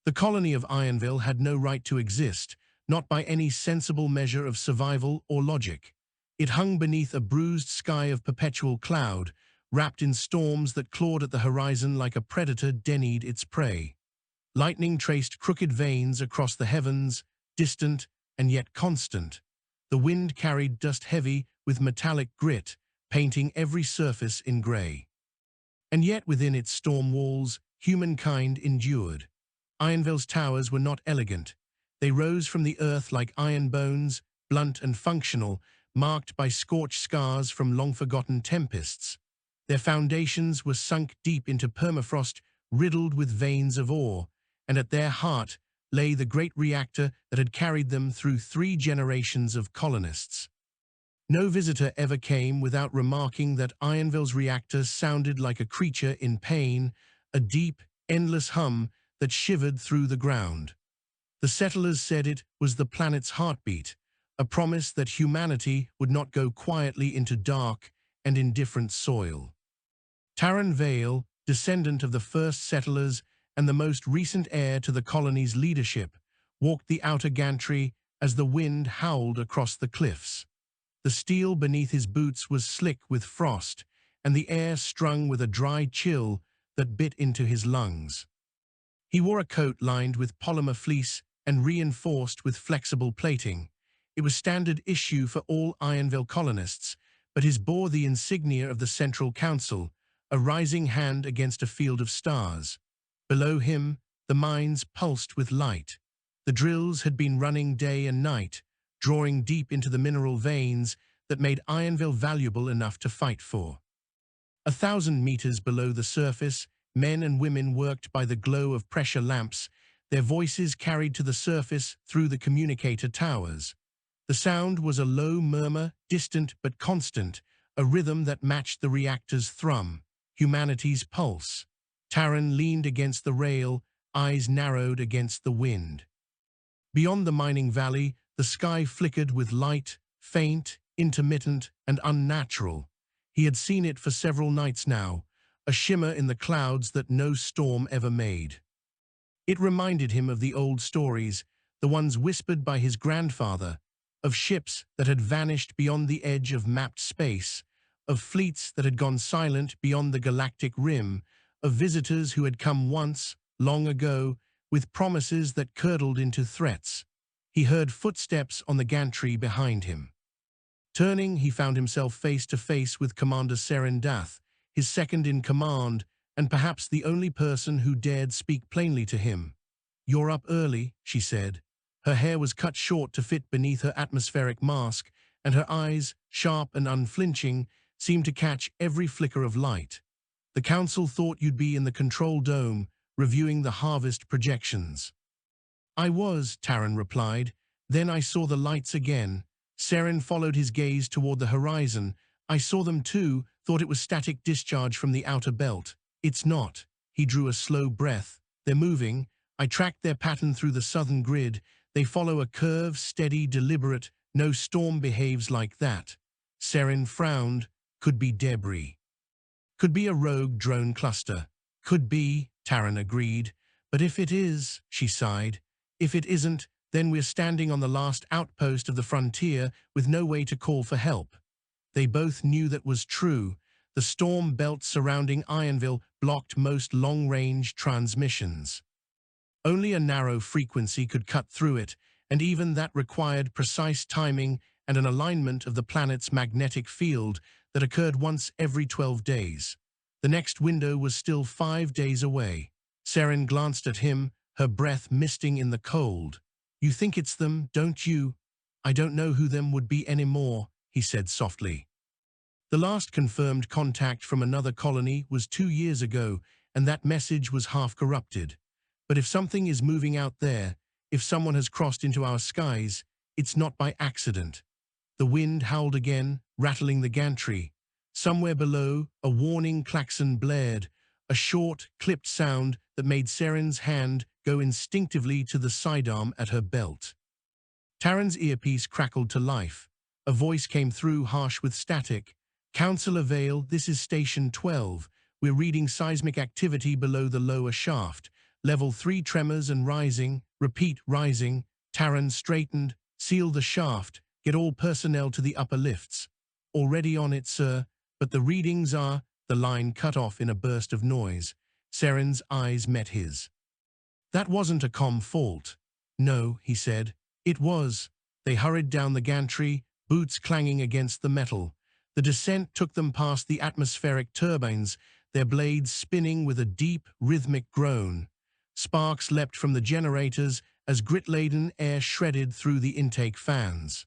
The colony of Ironville had no right to exist, not by any sensible measure of survival or logic. It hung beneath a bruised sky of perpetual cloud, wrapped in storms that clawed at the horizon like a predator dennied its prey. Lightning traced crooked veins across the heavens, distant and yet constant. The wind carried dust heavy with metallic grit, painting every surface in grey. And yet within its storm walls, humankind endured. Ironville's towers were not elegant. They rose from the earth like iron bones, blunt and functional, marked by scorched scars from long-forgotten tempests. Their foundations were sunk deep into permafrost, riddled with veins of ore, and at their heart lay the great reactor that had carried them through 3 generations of colonists. No visitor ever came without remarking that Ironville's reactor sounded like a creature in pain, a deep, endless hum that shivered through the ground. The settlers said it was the planet's heartbeat, a promise that humanity would not go quietly into dark and indifferent soil. Taran Vale, descendant of the first settlers and the most recent heir to the colony's leadership, walked the outer gantry as the wind howled across the cliffs. The steel beneath his boots was slick with frost, and the air strung with a dry chill that bit into his lungs. He wore a coat lined with polymer fleece and reinforced with flexible plating. It was standard issue for all Ironville colonists, but his bore the insignia of the Central Council, a rising hand against a field of stars. Below him, the mines pulsed with light. The drills had been running day and night, drawing deep into the mineral veins that made Ironville valuable enough to fight for. 1,000 meters below the surface, men and women worked by the glow of pressure lamps, their voices carried to the surface through the communicator towers. The sound was a low murmur, distant but constant, a rhythm that matched the reactor's thrum, humanity's pulse. Taran leaned against the rail, eyes narrowed against the wind. Beyond the mining valley, the sky flickered with light, faint, intermittent, and unnatural. He had seen it for several nights now, a shimmer in the clouds that no storm ever made. It reminded him of the old stories, the ones whispered by his grandfather, of ships that had vanished beyond the edge of mapped space, of fleets that had gone silent beyond the galactic rim, of visitors who had come once, long ago, with promises that curdled into threats. He heard footsteps on the gantry behind him. Turning, he found himself face to face with Commander Serendath, his second in command, and perhaps the only person who dared speak plainly to him. "You're up early," she said. Her hair was cut short to fit beneath her atmospheric mask, and her eyes, sharp and unflinching, seemed to catch every flicker of light. "The council thought you'd be in the control dome, reviewing the harvest projections." "I was," Taran replied. "Then I saw the lights again." Seren followed his gaze toward the horizon. "I saw them too, thought it was static discharge from the outer belt. It's not." He drew a slow breath. "They're moving. I tracked their pattern through the southern grid. They follow a curve, steady, deliberate. No storm behaves like that." Seren frowned. "Could be debris. Could be a rogue drone cluster. Could be," Taran agreed. "But if it is," she sighed, "if it isn't, then we're standing on the last outpost of the frontier with no way to call for help." They both knew that was true. The storm belt surrounding Ironville blocked most long-range transmissions. Only a narrow frequency could cut through it, and even that required precise timing and an alignment of the planet's magnetic field that occurred once every 12 days. The next window was still 5 days away. Seren glanced at him, her breath misting in the cold. "You think it's them, don't you?" "I don't know who them would be anymore," he said softly. The last confirmed contact from another colony was 2 years ago, and that message was half corrupted. But if something is moving out there, if someone has crossed into our skies, it's not by accident. The wind howled again, rattling the gantry. Somewhere below, a warning klaxon blared, a short, clipped sound that made Seren's hand go instinctively to the sidearm at her belt. Taran's earpiece crackled to life. A voice came through, harsh with static. "Councillor Vale, this is Station 12. We're reading seismic activity below the lower shaft. Level 3 tremors and rising. Repeat, rising. Taran straightened. Seal the shaft. Get all personnel to the upper lifts. Already on it, sir, but the readings are... The line cut off in a burst of noise. Seren's eyes met his. That wasn't a comm fault. No, he said. It was. They hurried down the gantry, boots clanging against the metal. The descent took them past the atmospheric turbines, their blades spinning with a deep, rhythmic groan. Sparks leapt from the generators as grit-laden air shredded through the intake fans.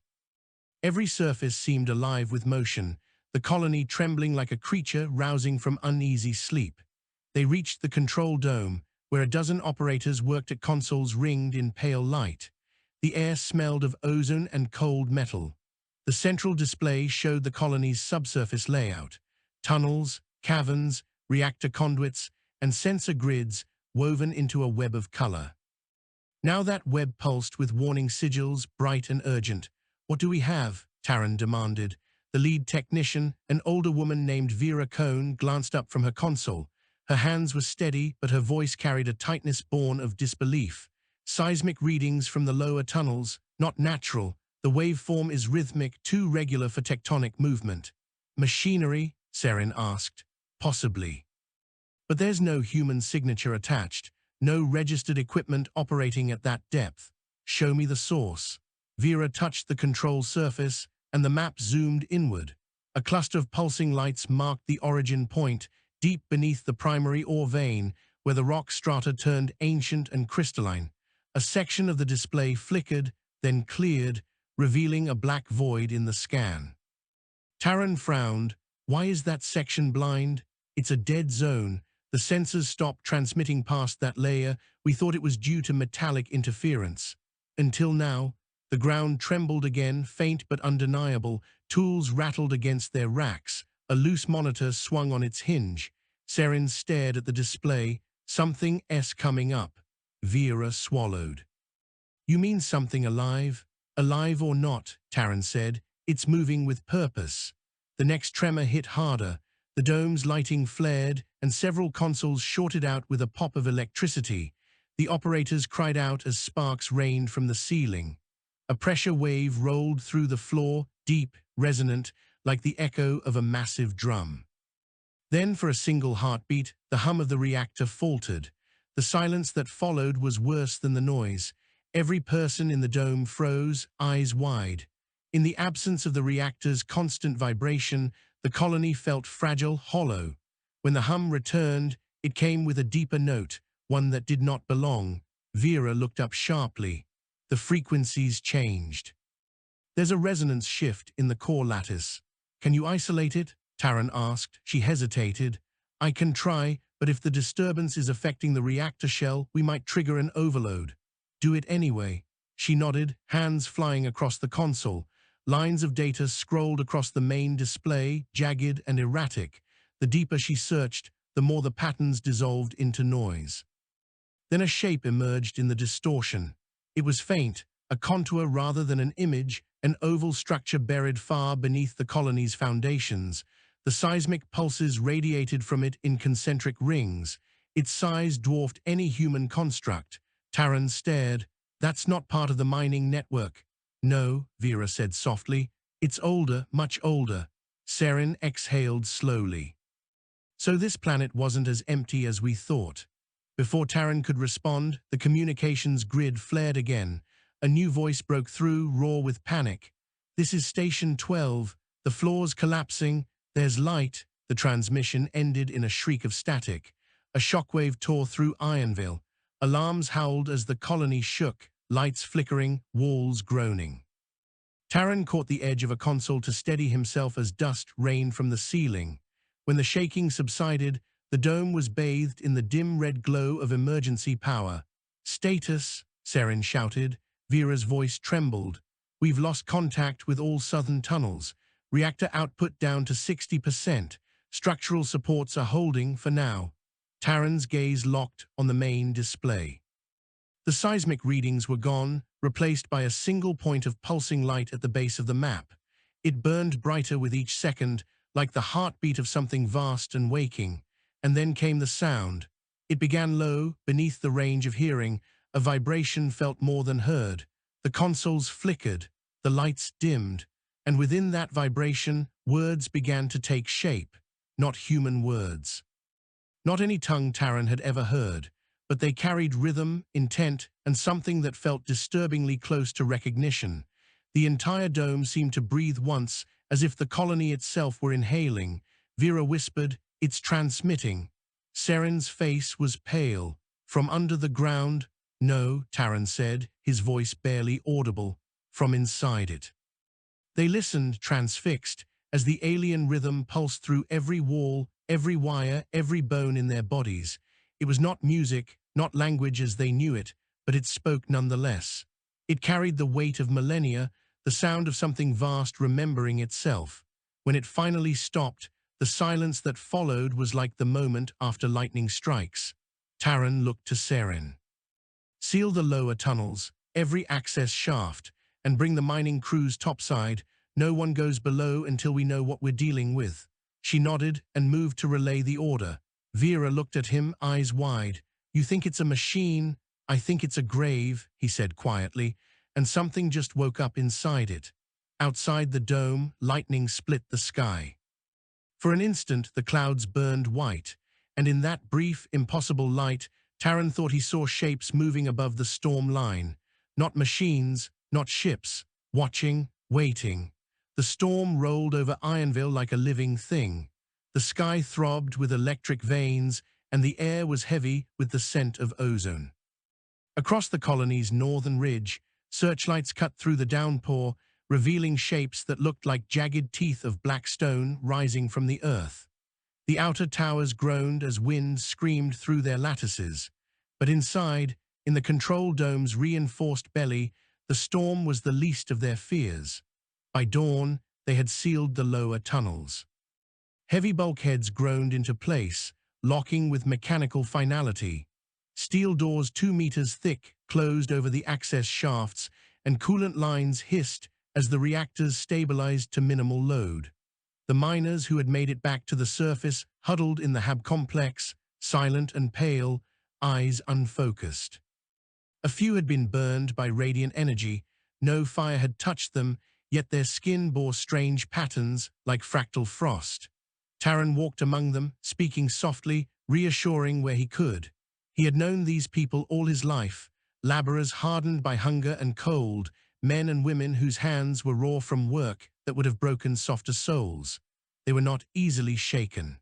Every surface seemed alive with motion, the colony trembling like a creature rousing from uneasy sleep. They reached the control dome, where a dozen operators worked at consoles ringed in pale light. The air smelled of ozone and cold metal. The central display showed the colony's subsurface layout: tunnels, caverns, reactor conduits, and sensor grids woven into a web of color. Now that web pulsed with warning sigils, bright and urgent. "What do we have?" Taran demanded. The lead technician, an older woman named Vera Cohn, glanced up from her console. Her hands were steady, but her voice carried a tightness born of disbelief. "Seismic readings from the lower tunnels, not natural. The waveform is rhythmic, too regular for tectonic movement." "Machinery?" Seren asked. "Possibly. But there's no human signature attached, no registered equipment operating at that depth. Show me the source." Vera touched the control surface, and the map zoomed inward. A cluster of pulsing lights marked the origin point, deep beneath the primary ore vein, where the rock strata turned ancient and crystalline. A section of the display flickered, then cleared, revealing a black void in the scan. Taran frowned. "Why is that section blind?" "It's a dead zone. The sensors stopped transmitting past that layer. We thought it was due to metallic interference. Until now." The ground trembled again, faint but undeniable. Tools rattled against their racks. A loose monitor swung on its hinge. Seren stared at the display. "Something S coming up." Vera swallowed. "You mean something alive?" "Alive or not," Taran said, "it's moving with purpose." The next tremor hit harder. The dome's lighting flared, and several consoles shorted out with a pop of electricity. The operators cried out as sparks rained from the ceiling. A pressure wave rolled through the floor, deep, resonant, like the echo of a massive drum. Then, for a single heartbeat, the hum of the reactor faltered. The silence that followed was worse than the noise. Every person in the dome froze, eyes wide. In the absence of the reactor's constant vibration, the colony felt fragile, hollow. When the hum returned, it came with a deeper note, one that did not belong. Vera looked up sharply. The frequencies changed. "There's a resonance shift in the core lattice. Can you isolate it?" Taran asked. She hesitated. "I can try, but if the disturbance is affecting the reactor shell, we might trigger an overload." "Do it anyway." She nodded, hands flying across the console. Lines of data scrolled across the main display, jagged and erratic. The deeper she searched, the more the patterns dissolved into noise. Then a shape emerged in the distortion. It was faint, a contour rather than an image, an oval structure buried far beneath the colony's foundations. The seismic pulses radiated from it in concentric rings. Its size dwarfed any human construct. Taran stared. "That's not part of the mining network." "No," Vera said softly. "It's older, much older." Seren exhaled slowly. "So this planet wasn't as empty as we thought." Before Taran could respond, the communications grid flared again. A new voice broke through, raw with panic. "This is Station 12. The floor's collapsing. There's light." The transmission ended in a shriek of static. A shockwave tore through Ironville. Alarms howled as the colony shook, lights flickering, walls groaning. Taran caught the edge of a console to steady himself as dust rained from the ceiling. When the shaking subsided, the dome was bathed in the dim red glow of emergency power. "Status," Seren shouted. Vera's voice trembled. "We've lost contact with all southern tunnels. Reactor output down to 60%. Structural supports are holding for now." Taran's gaze locked on the main display. The seismic readings were gone, replaced by a single point of pulsing light at the base of the map. It burned brighter with each second, like the heartbeat of something vast and waking. And then came the sound. It began low, beneath the range of hearing. A vibration felt more than heard. The consoles flickered, the lights dimmed, and within that vibration, words began to take shape, not human words. Not any tongue Taran had ever heard, but they carried rhythm, intent, and something that felt disturbingly close to recognition. The entire dome seemed to breathe once, as if the colony itself were inhaling. Vera whispered, "It's transmitting." Seren's face was pale. "From under the ground?" "No," Taran said, his voice barely audible. "From inside it." They listened, transfixed, as the alien rhythm pulsed through every wall, every wire, every bone in their bodies. It was not music, not language as they knew it, but it spoke nonetheless. It carried the weight of millennia, the sound of something vast remembering itself. When it finally stopped, the silence that followed was like the moment after lightning strikes. Taran looked to Seren. "Seal the lower tunnels, every access shaft, and bring the mining crews topside. No one goes below until we know what we're dealing with." She nodded and moved to relay the order. Vera looked at him, eyes wide. "You think it's a machine? I think it's a grave," he said quietly, and something just woke up inside it. Outside the dome, lightning split the sky. For an instant, the clouds burned white, and in that brief, impossible light, Taran thought he saw shapes moving above the storm line. Not machines, not ships, watching, waiting. The storm rolled over Ironville like a living thing. The sky throbbed with electric veins, and the air was heavy with the scent of ozone. Across the colony's northern ridge, searchlights cut through the downpour, revealing shapes that looked like jagged teeth of black stone rising from the earth. The outer towers groaned as wind screamed through their lattices. But inside, in the control dome's reinforced belly, the storm was the least of their fears. By dawn, they had sealed the lower tunnels. Heavy bulkheads groaned into place, locking with mechanical finality. Steel doors 2 meters thick closed over the access shafts, and coolant lines hissed as the reactors stabilized to minimal load. The miners who had made it back to the surface huddled in the hab complex, silent and pale, eyes unfocused. A few had been burned by radiant energy. No fire had touched them, yet their skin bore strange patterns like fractal frost. Taran walked among them, speaking softly, reassuring where he could. He had known these people all his life, laborers hardened by hunger and cold, men and women whose hands were raw from work that would have broken softer souls. They were not easily shaken.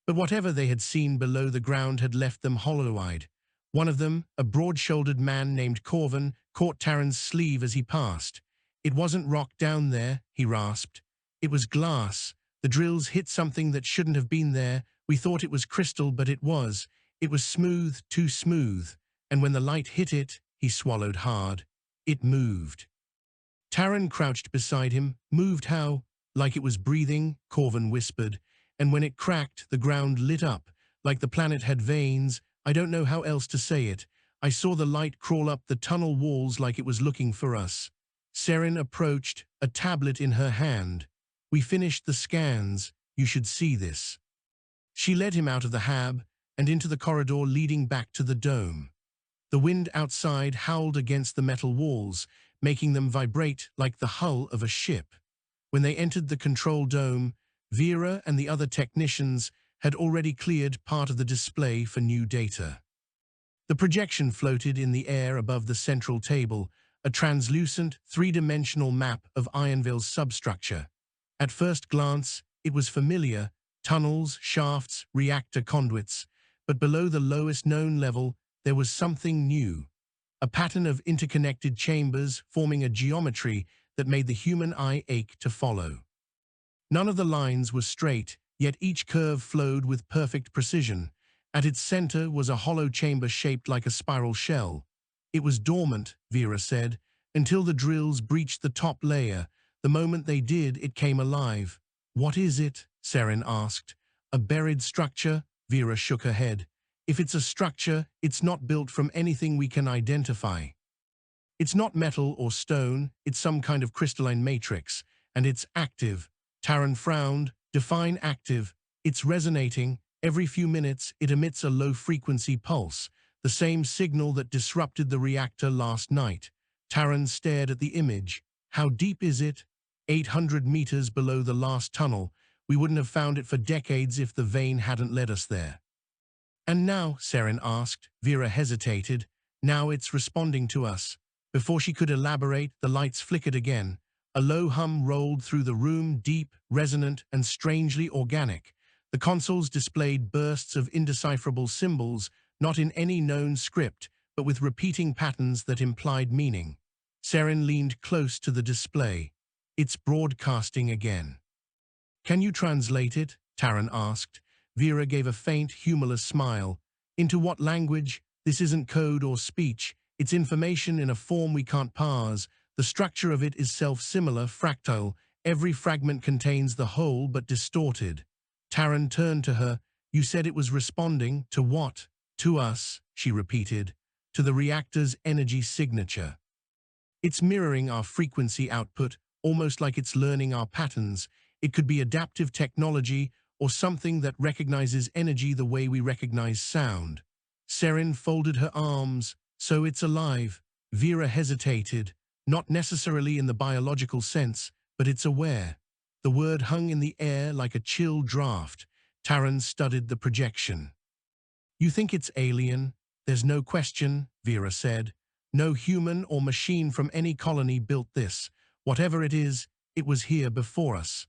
But whatever they had seen below the ground had left them hollow-eyed. One of them, a broad-shouldered man named Corvin, caught Taran's sleeve as he passed. "It wasn't rock down there," he rasped. "It was glass. The drills hit something that shouldn't have been there. We thought it was crystal, but it was. It was smooth, too smooth. And when the light hit it," he swallowed hard, "it moved." Taran crouched beside him. "Moved how?" "Like it was breathing," Corvin whispered. "And when it cracked, the ground lit up, like the planet had veins. I don't know how else to say it. I saw the light crawl up the tunnel walls like it was looking for us." Seren approached, a tablet in her hand. "We finished the scans. You should see this." She led him out of the hab and into the corridor leading back to the dome. The wind outside howled against the metal walls, making them vibrate like the hull of a ship. When they entered the control dome, Vera and the other technicians had already cleared part of the display for new data. The projection floated in the air above the central table, a translucent, three-dimensional map of Ironville's substructure. At first glance, it was familiar: tunnels, shafts, reactor conduits. But below the lowest known level, there was something new. A pattern of interconnected chambers forming a geometry that made the human eye ache to follow. None of the lines was straight, yet each curve flowed with perfect precision. At its center was a hollow chamber shaped like a spiral shell. It was dormant, Vera said, until the drills breached the top layer. The moment they did, it came alive. "What is it?" Seren asked. "A buried structure?" Vera shook her head. "If it's a structure, it's not built from anything we can identify. It's not metal or stone, it's some kind of crystalline matrix, and it's active." Taran frowned. "Define active." "It's resonating. Every few minutes, it emits a low-frequency pulse, the same signal that disrupted the reactor last night. Taran stared at the image. How deep is it? 800 meters below the last tunnel. We wouldn't have found it for decades if the vein hadn't led us there. And now, Saren asked. Vera hesitated. Now it's responding to us. Before she could elaborate, the lights flickered again. A low hum rolled through the room, deep, resonant, and strangely organic. The consoles displayed bursts of indecipherable symbols, not in any known script, but with repeating patterns that implied meaning. Saren leaned close to the display. It's broadcasting again. Can you translate it? Taran asked. Vera gave a faint, humorless smile. Into what language? This isn't code or speech. It's information in a form we can't parse. The structure of it is self-similar, fractal. Every fragment contains the whole but distorted. Taran turned to her. You said it was responding to what? To us, she repeated. To the reactor's energy signature. It's mirroring our frequency output, almost like it's learning our patterns. It could be adaptive technology or something that recognizes energy the way we recognize sound. Saren folded her arms. So it's alive. Vera hesitated. Not necessarily in the biological sense, but it's aware. The word hung in the air like a chill draft. Taran studied the projection. You think it's alien? There's no question, Vera said. No human or machine from any colony built this. Whatever it is, it was here before us.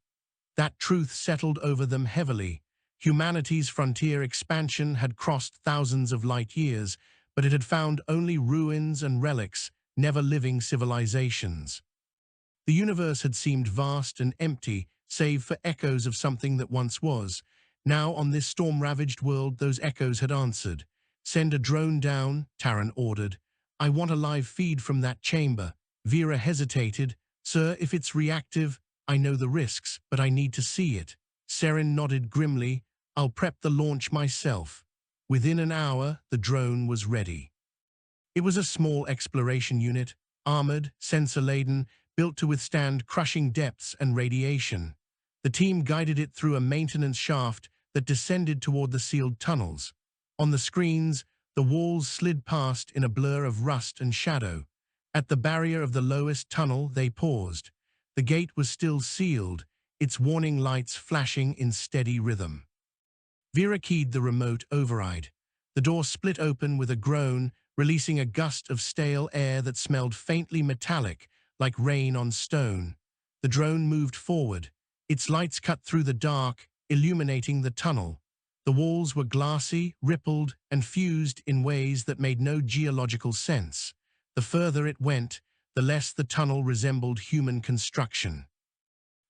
That truth settled over them heavily. Humanity's frontier expansion had crossed thousands of light years, but it had found only ruins and relics, never living civilizations. The universe had seemed vast and empty, save for echoes of something that once was. Now, on this storm-ravaged world, those echoes had answered. Send a drone down, Taran ordered. I want a live feed from that chamber. Vera hesitated. Sir, if it's reactive, I know the risks, but I need to see it. Saren nodded grimly. I'll prep the launch myself. Within an hour, the drone was ready. It was a small exploration unit, armored, sensor-laden, built to withstand crushing depths and radiation. The team guided it through a maintenance shaft that descended toward the sealed tunnels. On the screens, the walls slid past in a blur of rust and shadow. At the barrier of the lowest tunnel, they paused. The gate was still sealed, its warning lights flashing in steady rhythm. Vera keyed the remote override. The door split open with a groan, releasing a gust of stale air that smelled faintly metallic, like rain on stone. The drone moved forward. Its lights cut through the dark, illuminating the tunnel. The walls were glassy, rippled, and fused in ways that made no geological sense. The further it went, the less the tunnel resembled human construction.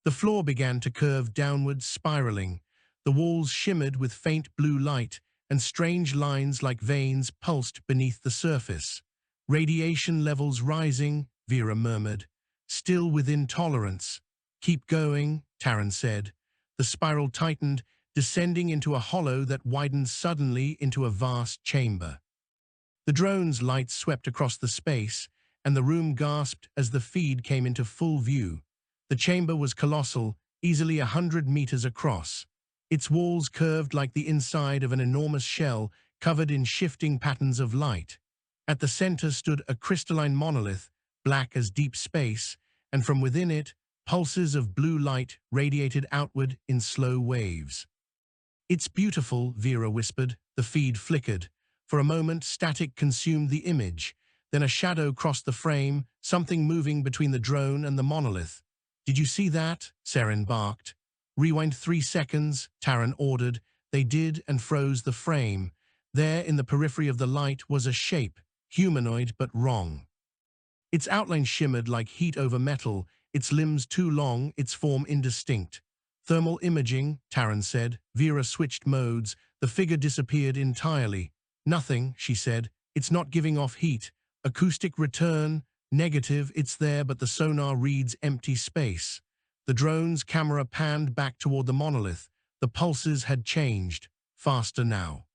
The floor began to curve downward, spiraling. The walls shimmered with faint blue light, and strange lines like veins pulsed beneath the surface. Radiation levels rising, Vera murmured. Still within tolerance. Keep going, Taran said. The spiral tightened, descending into a hollow that widened suddenly into a vast chamber. The drone's lights swept across the space, and the room gasped as the feed came into full view. The chamber was colossal, easily 100 meters across. Its walls curved like the inside of an enormous shell, covered in shifting patterns of light. At the center stood a crystalline monolith, black as deep space, and from within it, pulses of blue light radiated outward in slow waves. It's beautiful, Vera whispered. The feed flickered. For a moment, static consumed the image. Then a shadow crossed the frame, something moving between the drone and the monolith. Did you see that? Saren barked. Rewind 3 seconds, Taran ordered. They did and froze the frame. There, in the periphery of the light, was a shape, humanoid but wrong. Its outline shimmered like heat over metal, its limbs too long, its form indistinct. Thermal imaging, Taran said. Vera switched modes. The figure disappeared entirely. Nothing, she said. It's not giving off heat. Acoustic return, negative, it's there, but the sonar reads empty space. The drone's camera panned back toward the monolith. The pulses had changed, faster now.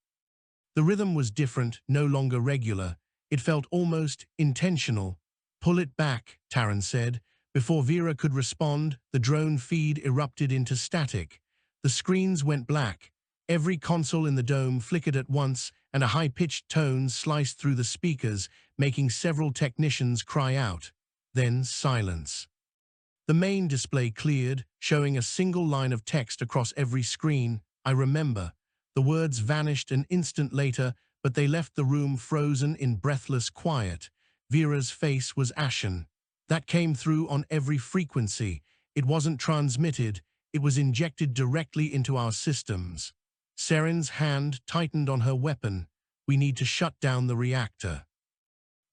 The rhythm was different, no longer regular. It felt almost intentional. Pull it back, Taran said. Before Vera could respond, the drone feed erupted into static. The screens went black. Every console in the dome flickered at once, and a high-pitched tone sliced through the speakers, making several technicians cry out. Then silence. The main display cleared, showing a single line of text across every screen. I remember. The words vanished an instant later, but they left the room frozen in breathless quiet. Vera's face was ashen. That came through on every frequency. It wasn't transmitted, it was injected directly into our systems. Seren's hand tightened on her weapon. We need to shut down the reactor.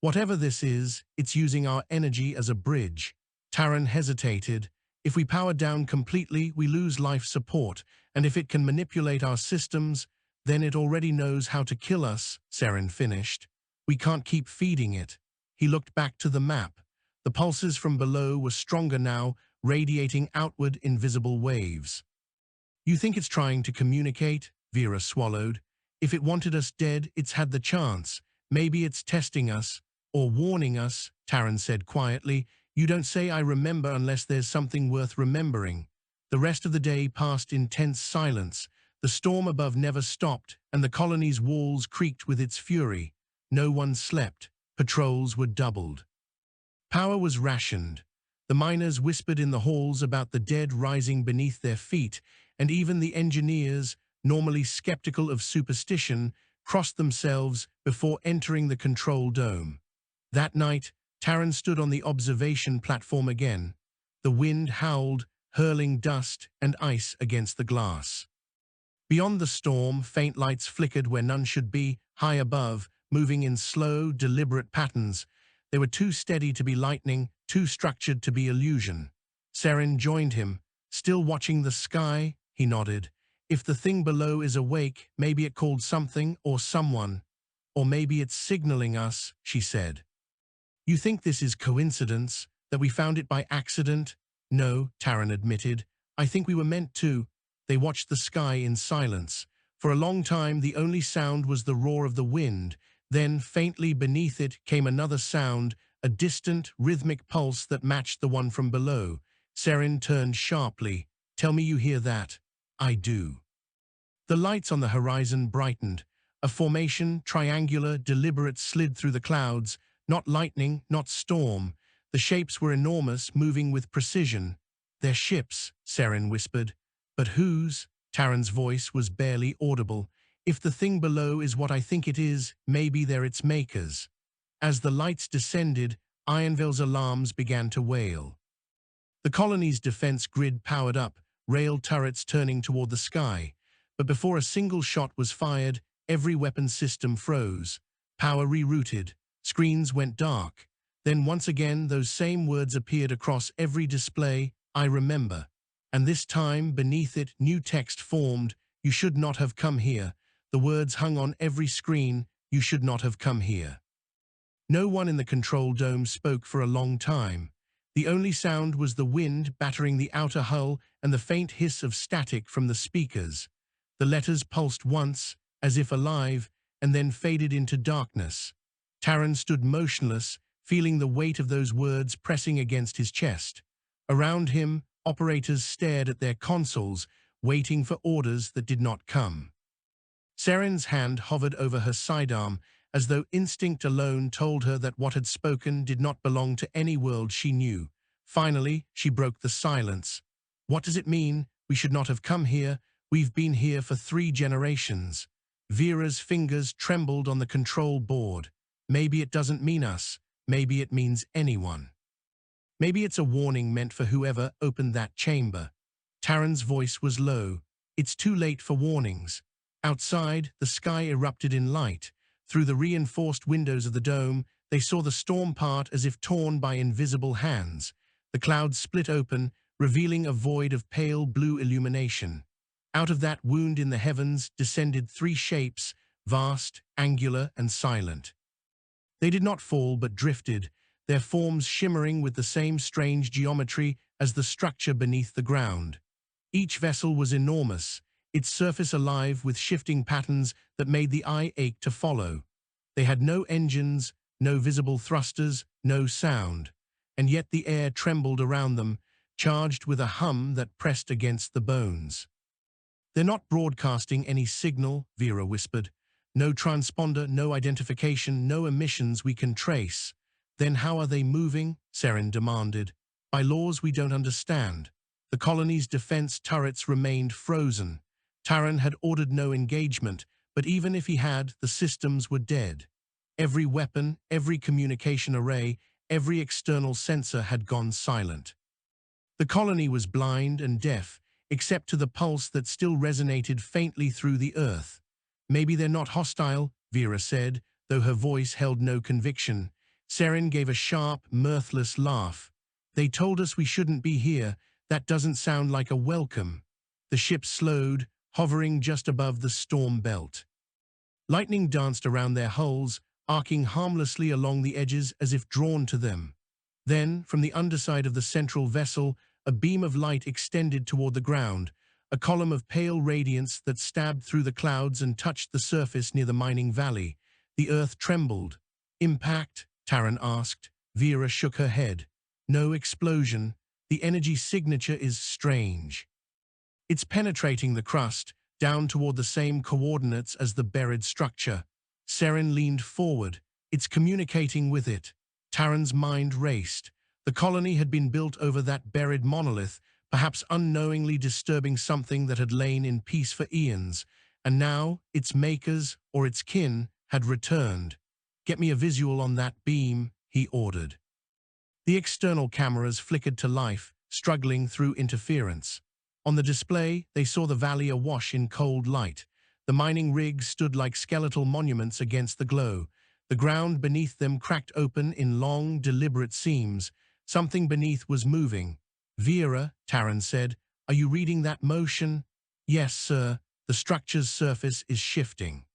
Whatever this is, it's using our energy as a bridge. Taran hesitated. If we power down completely, we lose life support, and if it can manipulate our systems, then it already knows how to kill us, Seren finished. We can't keep feeding it. He looked back to the map. The pulses from below were stronger now, radiating outward invisible waves. You think it's trying to communicate? Vera swallowed. If it wanted us dead, it's had the chance. Maybe it's testing us, or warning us, Taran said quietly. You don't say I remember unless there's something worth remembering. The rest of the day passed in tense silence. The storm above never stopped, and the colony's walls creaked with its fury. No one slept. Patrols were doubled. Power was rationed. The miners whispered in the halls about the dead rising beneath their feet, and even the engineers, normally skeptical of superstition, crossed themselves before entering the control dome. That night, Taran stood on the observation platform again. The wind howled, hurling dust and ice against the glass. Beyond the storm, faint lights flickered where none should be, high above, moving in slow, deliberate patterns. They were too steady to be lightning, too structured to be illusion. Seren joined him. Still watching the sky, he nodded. If the thing below is awake, maybe it called something or someone. Or maybe it's signaling us, she said. You think this is coincidence, that we found it by accident? No, Taran admitted. I think we were meant to. They watched the sky in silence. For a long time, the only sound was the roar of the wind. Then, faintly beneath it, came another sound, a distant, rhythmic pulse that matched the one from below. Seren turned sharply. Tell me you hear that. I do. The lights on the horizon brightened. A formation, triangular, deliberate, slid through the clouds. Not lightning, not storm. The shapes were enormous, moving with precision. They're ships, Seren whispered. But whose? Taran's voice was barely audible. If the thing below is what I think it is, maybe they're its makers. As the lights descended, Ironville's alarms began to wail. The colony's defense grid powered up, rail turrets turning toward the sky. But before a single shot was fired, every weapon system froze. Power rerouted. Screens went dark. Then once again, those same words appeared across every display, I remember. And this time, beneath it, new text formed, you should not have come here. The words hung on every screen, you should not have come here. No one in the control dome spoke for a long time. The only sound was the wind battering the outer hull and the faint hiss of static from the speakers. The letters pulsed once, as if alive, and then faded into darkness. Taran stood motionless, feeling the weight of those words pressing against his chest. Around him, operators stared at their consoles, waiting for orders that did not come. Seren's hand hovered over her sidearm, as though instinct alone told her that what had spoken did not belong to any world she knew. Finally, she broke the silence. What does it mean? We should not have come here. We've been here for 3 generations. Vera's fingers trembled on the control board. Maybe it doesn't mean us. Maybe it means anyone. Maybe it's a warning meant for whoever opened that chamber. Taran's voice was low. It's too late for warnings. Outside, the sky erupted in light. Through the reinforced windows of the dome, they saw the storm part as if torn by invisible hands. The clouds split open, revealing a void of pale blue illumination. Out of that wound in the heavens descended 3 shapes, vast, angular, and silent. They did not fall but drifted, their forms shimmering with the same strange geometry as the structure beneath the ground. Each vessel was enormous, its surface alive with shifting patterns that made the eye ache to follow. They had no engines, no visible thrusters, no sound, and yet the air trembled around them, charged with a hum that pressed against the bones. They're not broadcasting any signal, Vera whispered. No transponder, no identification, no emissions we can trace. Then how are they moving? Saren demanded. By laws we don't understand. The colony's defense turrets remained frozen. Taran had ordered no engagement, but even if he had, the systems were dead. Every weapon, every communication array, every external sensor had gone silent. The colony was blind and deaf, except to the pulse that still resonated faintly through the earth. Maybe they're not hostile, Vera said, though her voice held no conviction. Saren gave a sharp, mirthless laugh. They told us we shouldn't be here. That doesn't sound like a welcome. The ship slowed, hovering just above the storm belt. Lightning danced around their hulls, arcing harmlessly along the edges as if drawn to them. Then, from the underside of the central vessel, a beam of light extended toward the ground, a column of pale radiance that stabbed through the clouds and touched the surface near the mining valley. The earth trembled. Impact? Taran asked. Vera shook her head. No explosion. The energy signature is strange. It's penetrating the crust, down toward the same coordinates as the buried structure. Saren leaned forward. It's communicating with it. Taran's mind raced. The colony had been built over that buried monolith, perhaps unknowingly disturbing something that had lain in peace for eons, and now its makers, or its kin, had returned. Get me a visual on that beam, he ordered. The external cameras flickered to life, struggling through interference. On the display, they saw the valley awash in cold light. The mining rigs stood like skeletal monuments against the glow. The ground beneath them cracked open in long, deliberate seams. Something beneath was moving. Vera, Taran said, are you reading that motion? Yes, sir. The structure's surface is shifting.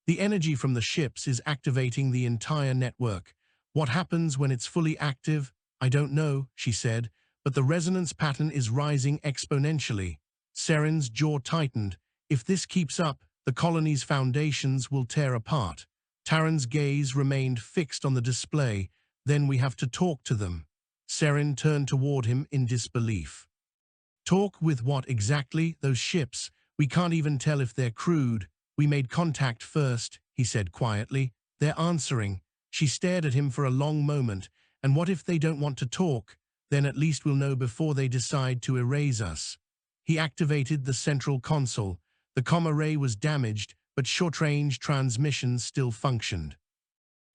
The energy from the ships is activating the entire network. What happens when it's fully active? I don't know, she said, but the resonance pattern is rising exponentially. Saren's jaw tightened. If this keeps up, the colony's foundations will tear apart. Taran's gaze remained fixed on the display. Then we have to talk to them. Saren turned toward him in disbelief. Talk with what exactly? Those ships. We can't even tell if they're crewed. We made contact first, he said quietly. They're answering. She stared at him for a long moment. And what if they don't want to talk? Then at least we'll know before they decide to erase us. He activated the central console. The comm array was damaged, but short-range transmissions still functioned.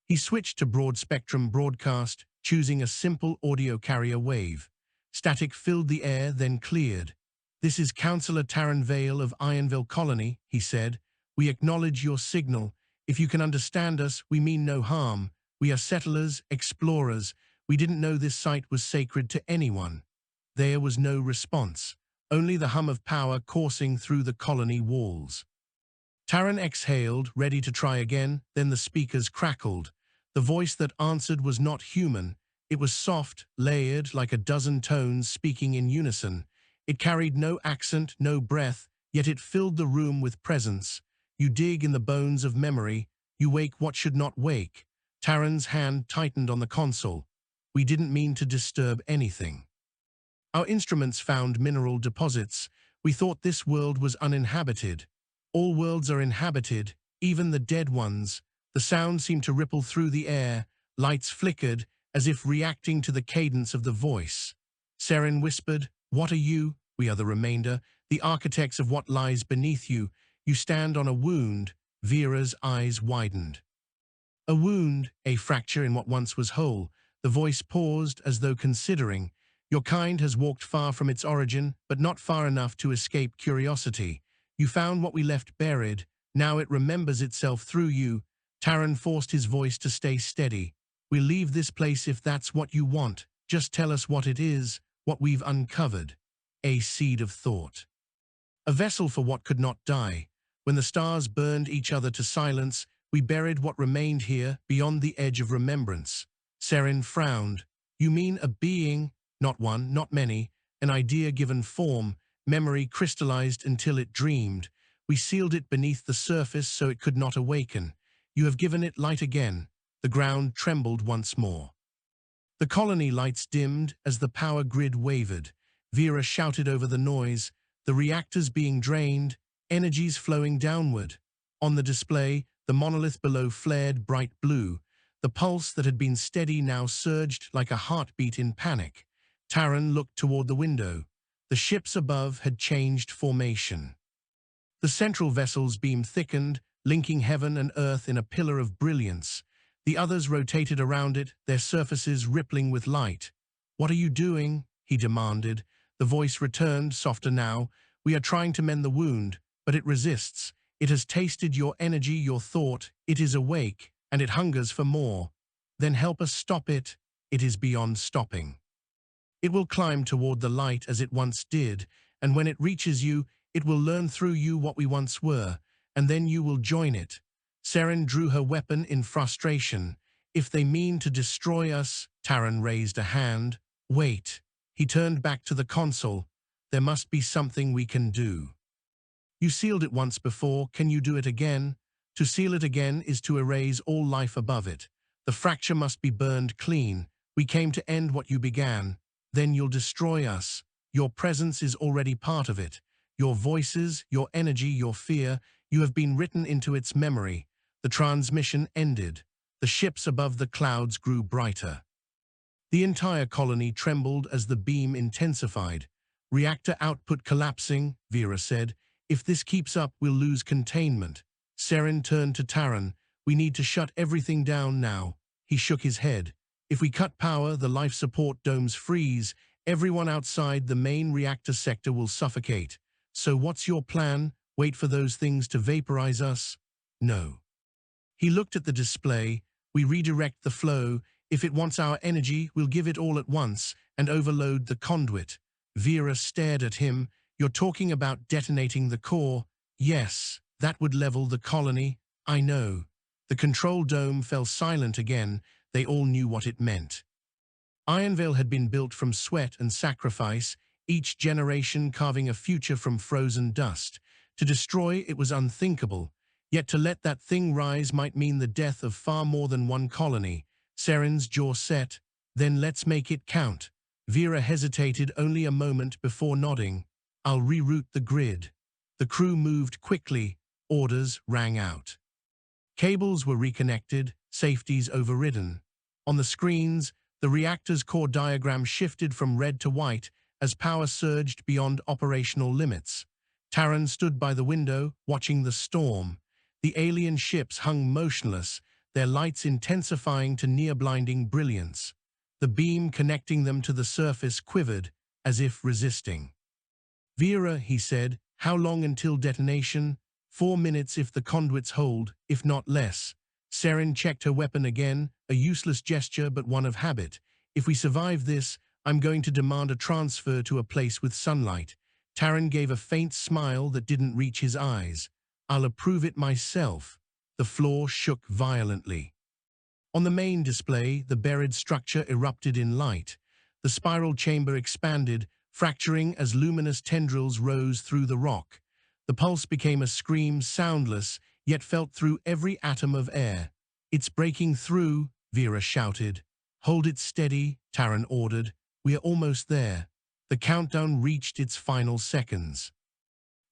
He switched to broad-spectrum broadcast, choosing a simple audio carrier wave. Static filled the air, then cleared. This is Councillor Taran Vale of Ironville Colony, he said. We acknowledge your signal. If you can understand us, we mean no harm. We are settlers, explorers. We didn't know this site was sacred to anyone. There was no response, only the hum of power coursing through the colony walls. Taran exhaled, ready to try again, then the speakers crackled. The voice that answered was not human. It was soft, layered, like a dozen tones speaking in unison. It carried no accent, no breath, yet it filled the room with presence. You dig in the bones of memory. You wake what should not wake. Taran's hand tightened on the console. We didn't mean to disturb anything. Our instruments found mineral deposits. We thought this world was uninhabited. All worlds are inhabited, even the dead ones. The sound seemed to ripple through the air. Lights flickered, as if reacting to the cadence of the voice. Saren whispered, "What are you? We are the remainder, the architects of what lies beneath you. You stand on a wound." Vera's eyes widened. A wound, a fracture in what once was whole. The voice paused as though considering. Your kind has walked far from its origin, but not far enough to escape curiosity. You found what we left buried. Now it remembers itself through you. Taran forced his voice to stay steady. We'll leave this place if that's what you want. Just tell us what it is, what we've uncovered. A seed of thought. A vessel for what could not die. When the stars burned each other to silence, we buried what remained here beyond the edge of remembrance. Saren frowned. You mean a being, not one, not many, an idea given form, memory crystallized until it dreamed. We sealed it beneath the surface so it could not awaken. You have given it light again. The ground trembled once more. The colony lights dimmed as the power grid wavered. Vera shouted over the noise, the reactors being drained, energies flowing downward. On the display, the monolith below flared bright blue. The pulse that had been steady now surged like a heartbeat in panic. Taran looked toward the window. The ships above had changed formation. The central vessel's beam thickened, linking heaven and earth in a pillar of brilliance. The others rotated around it, their surfaces rippling with light. "What are you doing?" he demanded. The voice returned, softer now. "We are trying to mend the wound, but it resists. It has tasted your energy, your thought. It is awake, and it hungers for more. Then help us stop it. It is beyond stopping. It will climb toward the light as it once did, and when it reaches you, it will learn through you what we once were, and then you will join it." Seren drew her weapon in frustration. "If they mean to destroy us," Taran raised a hand. "Wait." He turned back to the console. "There must be something we can do. You sealed it once before, can you do it again? To seal it again is to erase all life above it. The fracture must be burned clean. We came to end what you began. Then you'll destroy us. Your presence is already part of it. Your voices, your energy, your fear, you have been written into its memory." The transmission ended. The ships above the clouds grew brighter. The entire colony trembled as the beam intensified. "Reactor output collapsing," Vera said. "If this keeps up, we'll lose containment." Seren turned to Taran. "We need to shut everything down now." He shook his head. "If we cut power, the life support domes freeze. Everyone outside the main reactor sector will suffocate. So what's your plan? Wait for those things to vaporize us?" "No." He looked at the display. "We redirect the flow. If it wants our energy, we'll give it all at once and overload the conduit." Vera stared at him. "You're talking about detonating the core?" "Yes, that would level the colony." "I know." The control dome fell silent again. They all knew what it meant. Ironvale had been built from sweat and sacrifice, each generation carving a future from frozen dust. To destroy it was unthinkable, yet to let that thing rise might mean the death of far more than one colony. Seren's jaw set. "Then let's make it count." Vera hesitated only a moment before nodding. "I'll reroute the grid." The crew moved quickly. Orders rang out. Cables were reconnected, safeties overridden. On the screens, the reactor's core diagram shifted from red to white as power surged beyond operational limits. Taran stood by the window, watching the storm. The alien ships hung motionless, their lights intensifying to near-blinding brilliance. The beam connecting them to the surface quivered, as if resisting. "Vera," he said, "how long until detonation?" 4 minutes if the conduits hold, if not less." Seren checked her weapon again, a useless gesture but one of habit. "If we survive this, I'm going to demand a transfer to a place with sunlight." Taran gave a faint smile that didn't reach his eyes. "I'll approve it myself." The floor shook violently. On the main display, the buried structure erupted in light. The spiral chamber expanded, fracturing as luminous tendrils rose through the rock. The pulse became a scream, soundless, yet felt through every atom of air. "It's breaking through," Vera shouted. "Hold it steady," Taran ordered. "We are almost there." The countdown reached its final seconds.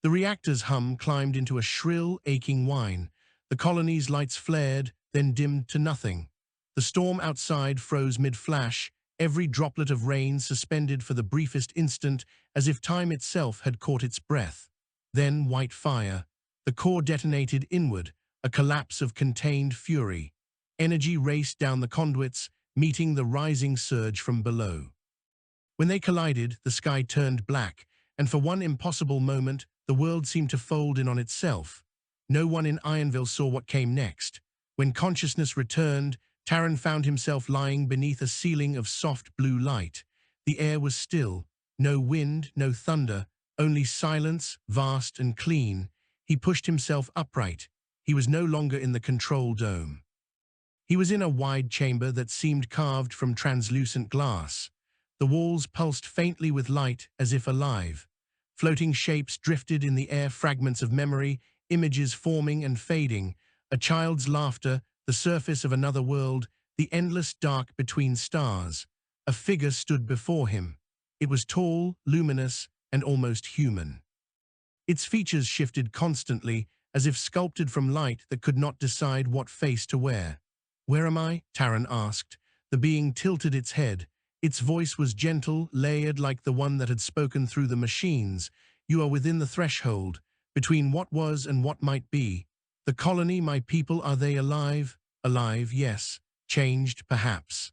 The reactor's hum climbed into a shrill, aching whine. The colony's lights flared, then dimmed to nothing. The storm outside froze mid-flash, every droplet of rain suspended for the briefest instant, as if time itself had caught its breath. Then white fire. The core detonated inward, a collapse of contained fury. Energy raced down the conduits, meeting the rising surge from below. When they collided, the sky turned black, and for one impossible moment, the world seemed to fold in on itself. No one in Ironville saw what came next. When consciousness returned, Taran found himself lying beneath a ceiling of soft blue light. The air was still, no wind, no thunder, only silence, vast and clean. He pushed himself upright. He was no longer in the control dome. He was in a wide chamber that seemed carved from translucent glass. The walls pulsed faintly with light, as if alive. Floating shapes drifted in the air, fragments of memory, images forming and fading, a child's laughter, the surface of another world, the endless dark between stars. A figure stood before him. It was tall, luminous, and almost human. Its features shifted constantly, as if sculpted from light that could not decide what face to wear. "Where am I?" Taran asked. The being tilted its head. Its voice was gentle, layered like the one that had spoken through the machines. "You are within the threshold, between what was and what might be. The colony, my people, are they alive?" "Alive, yes. Changed, perhaps.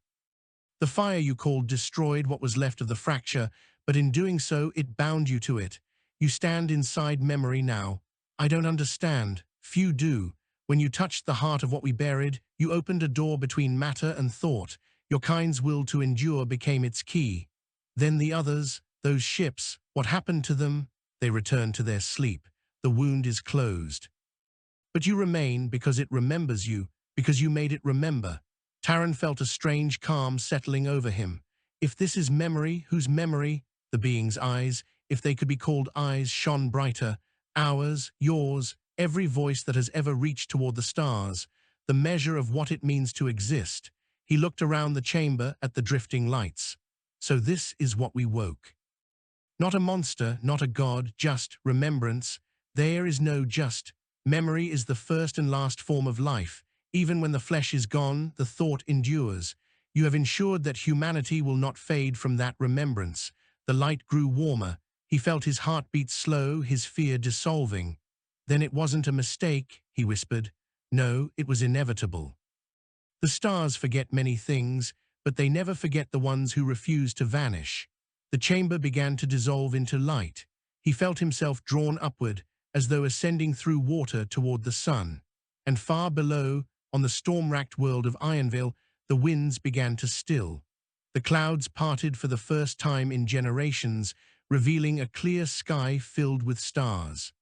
The fire you called destroyed what was left of the fracture, but in doing so, it bound you to it. You stand inside memory now. I don't understand. Few do. When you touched the heart of what we buried, you opened a door between matter and thought. Your kind's will to endure became its key. Then the others, those ships, what happened to them? They returned to their sleep. The wound is closed. But you remain because it remembers you, because you made it remember." Taran felt a strange calm settling over him. If this is memory, whose memory? The being's eyes, if they could be called eyes, shone brighter. Ours, yours, every voice that has ever reached toward the stars, the measure of what it means to exist. He looked around the chamber at the drifting lights. So this is what we woke. Not a monster, not a god, just remembrance. There is no just. Memory is the first and last form of life. Even when the flesh is gone, the thought endures. You have ensured that humanity will not fade from that remembrance. The light grew warmer. He felt his heartbeat slow, his fear dissolving. "Then it wasn't a mistake," he whispered. "No, it was inevitable. The stars forget many things, but they never forget the ones who refuse to vanish." The chamber began to dissolve into light. He felt himself drawn upward, as though ascending through water toward the sun. And far below, on the storm-racked world of Ironville, the winds began to still. The clouds parted for the first time in generations, revealing a clear sky filled with stars.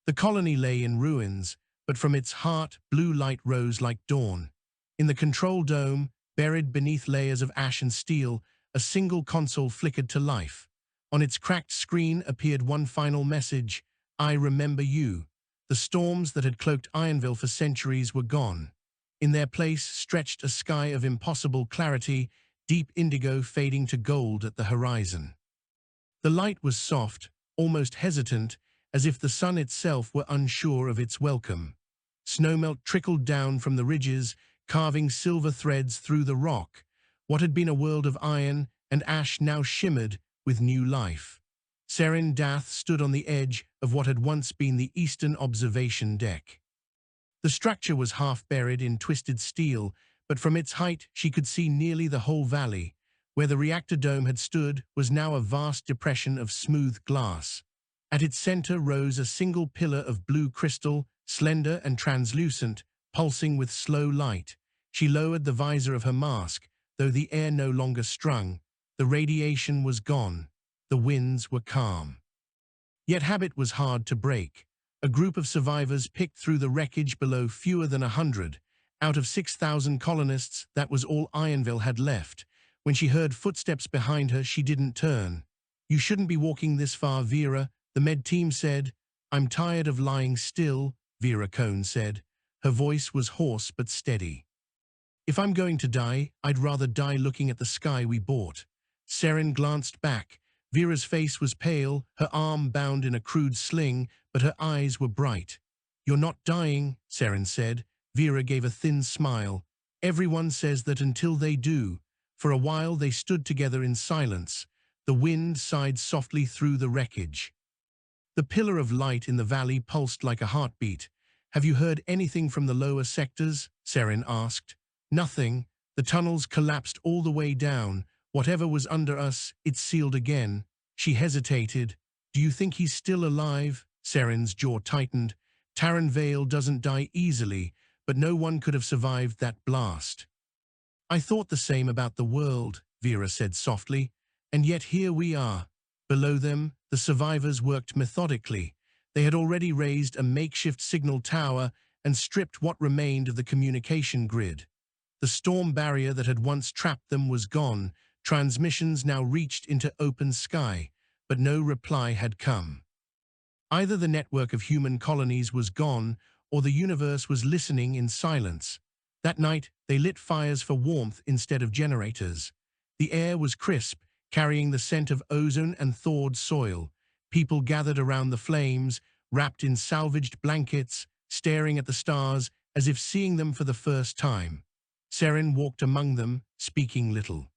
The colony lay in ruins, but from its heart, blue light rose like dawn. In the control dome, buried beneath layers of ash and steel, a single console flickered to life. On its cracked screen appeared one final message: "I remember you." The storms that had cloaked Ironville for centuries were gone. In their place stretched a sky of impossible clarity, deep indigo fading to gold at the horizon. The light was soft, almost hesitant, as if the sun itself were unsure of its welcome. Snowmelt trickled down from the ridges, carving silver threads through the rock. What had been a world of iron and ash now shimmered with new life. Serin Dath stood on the edge of what had once been the eastern observation deck. The structure was half buried in twisted steel, but from its height she could see nearly the whole valley. Where the reactor dome had stood was now a vast depression of smooth glass. At its center rose a single pillar of blue crystal, slender and translucent, pulsing with slow light. She lowered the visor of her mask, though the air no longer strung. The radiation was gone. The winds were calm. Yet habit was hard to break. A group of survivors picked through the wreckage below fewer than 100. Out of 6,000 colonists, that was all Ironville had left. When she heard footsteps behind her, she didn't turn. "You shouldn't be walking this far, Vera," the med team said. "I'm tired of lying still," Vera Cohn said. Her voice was hoarse but steady. "If I'm going to die, I'd rather die looking at the sky we bought." Serin glanced back. Vera's face was pale, her arm bound in a crude sling, but her eyes were bright. "You're not dying," Serin said. Vera gave a thin smile. "Everyone says that until they do." For a while they stood together in silence. The wind sighed softly through the wreckage. The pillar of light in the valley pulsed like a heartbeat. "Have you heard anything from the lower sectors?" Serin asked. "Nothing. The tunnels collapsed all the way down. Whatever was under us, it sealed again." She hesitated. "Do you think he's still alive?" Serin's jaw tightened. "Taran Vale doesn't die easily, but no one could have survived that blast." "I thought the same about the world," Vera said softly. "And yet here we are." Below them, the survivors worked methodically. They had already raised a makeshift signal tower and stripped what remained of the communication grid. The storm barrier that had once trapped them was gone. Transmissions now reached into open sky, but no reply had come. Either the network of human colonies was gone, or the universe was listening in silence. That night, they lit fires for warmth instead of generators. The air was crisp, carrying the scent of ozone and thawed soil. People gathered around the flames, wrapped in salvaged blankets, staring at the stars as if seeing them for the first time. Seren walked among them, speaking little.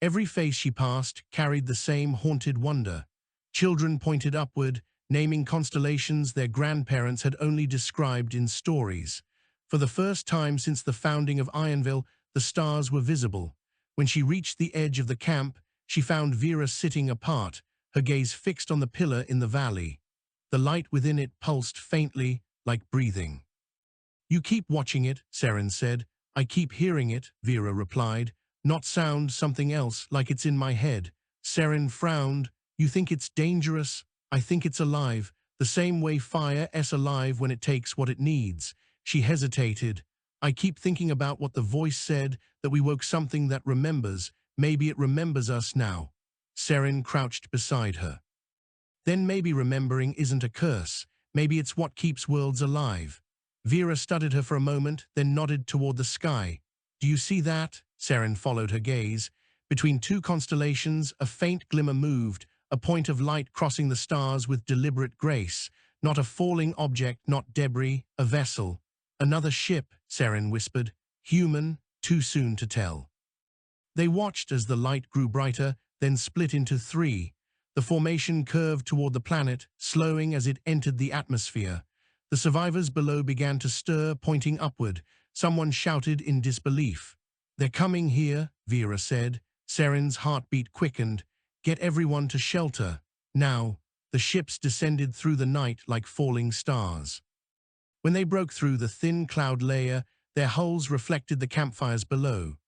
Every face she passed carried the same haunted wonder. Children pointed upward, naming constellations their grandparents had only described in stories. For the first time since the founding of Ironville, the stars were visible. When she reached the edge of the camp, she found Vera sitting apart, her gaze fixed on the pillar in the valley. The light within it pulsed faintly, like breathing. "You keep watching it," Seren said. "I keep hearing it," Vera replied. "Not sound, something else, like it's in my head." Seren frowned. "You think it's dangerous? I think it's alive, the same way fire's alive when it takes what it needs." She hesitated. "I keep thinking about what the voice said, that we woke something that remembers. Maybe it remembers us now." Seren crouched beside her. "Then maybe remembering isn't a curse. Maybe it's what keeps worlds alive." Vera studied her for a moment, then nodded toward the sky. "Do you see that?" Seren followed her gaze. Between two constellations, a faint glimmer moved, a point of light crossing the stars with deliberate grace. Not a falling object, not debris, a vessel. "Another ship," Seren whispered. "Human, too soon to tell." They watched as the light grew brighter, then split into three. The formation curved toward the planet, slowing as it entered the atmosphere. The survivors below began to stir, pointing upward. Someone shouted in disbelief. "They're coming here," Vera said. Seren's heartbeat quickened. "Get everyone to shelter. Now." The ships descended through the night like falling stars. When they broke through the thin cloud layer, their hulls reflected the campfires below.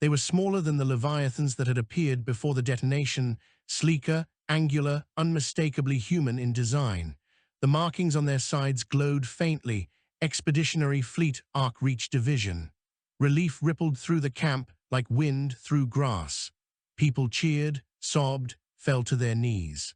They were smaller than the leviathans that had appeared before the detonation, sleeker, angular, unmistakably human in design. The markings on their sides glowed faintly. Expeditionary Fleet Arc Reach Division. Relief rippled through the camp like wind through grass. People cheered, sobbed, fell to their knees.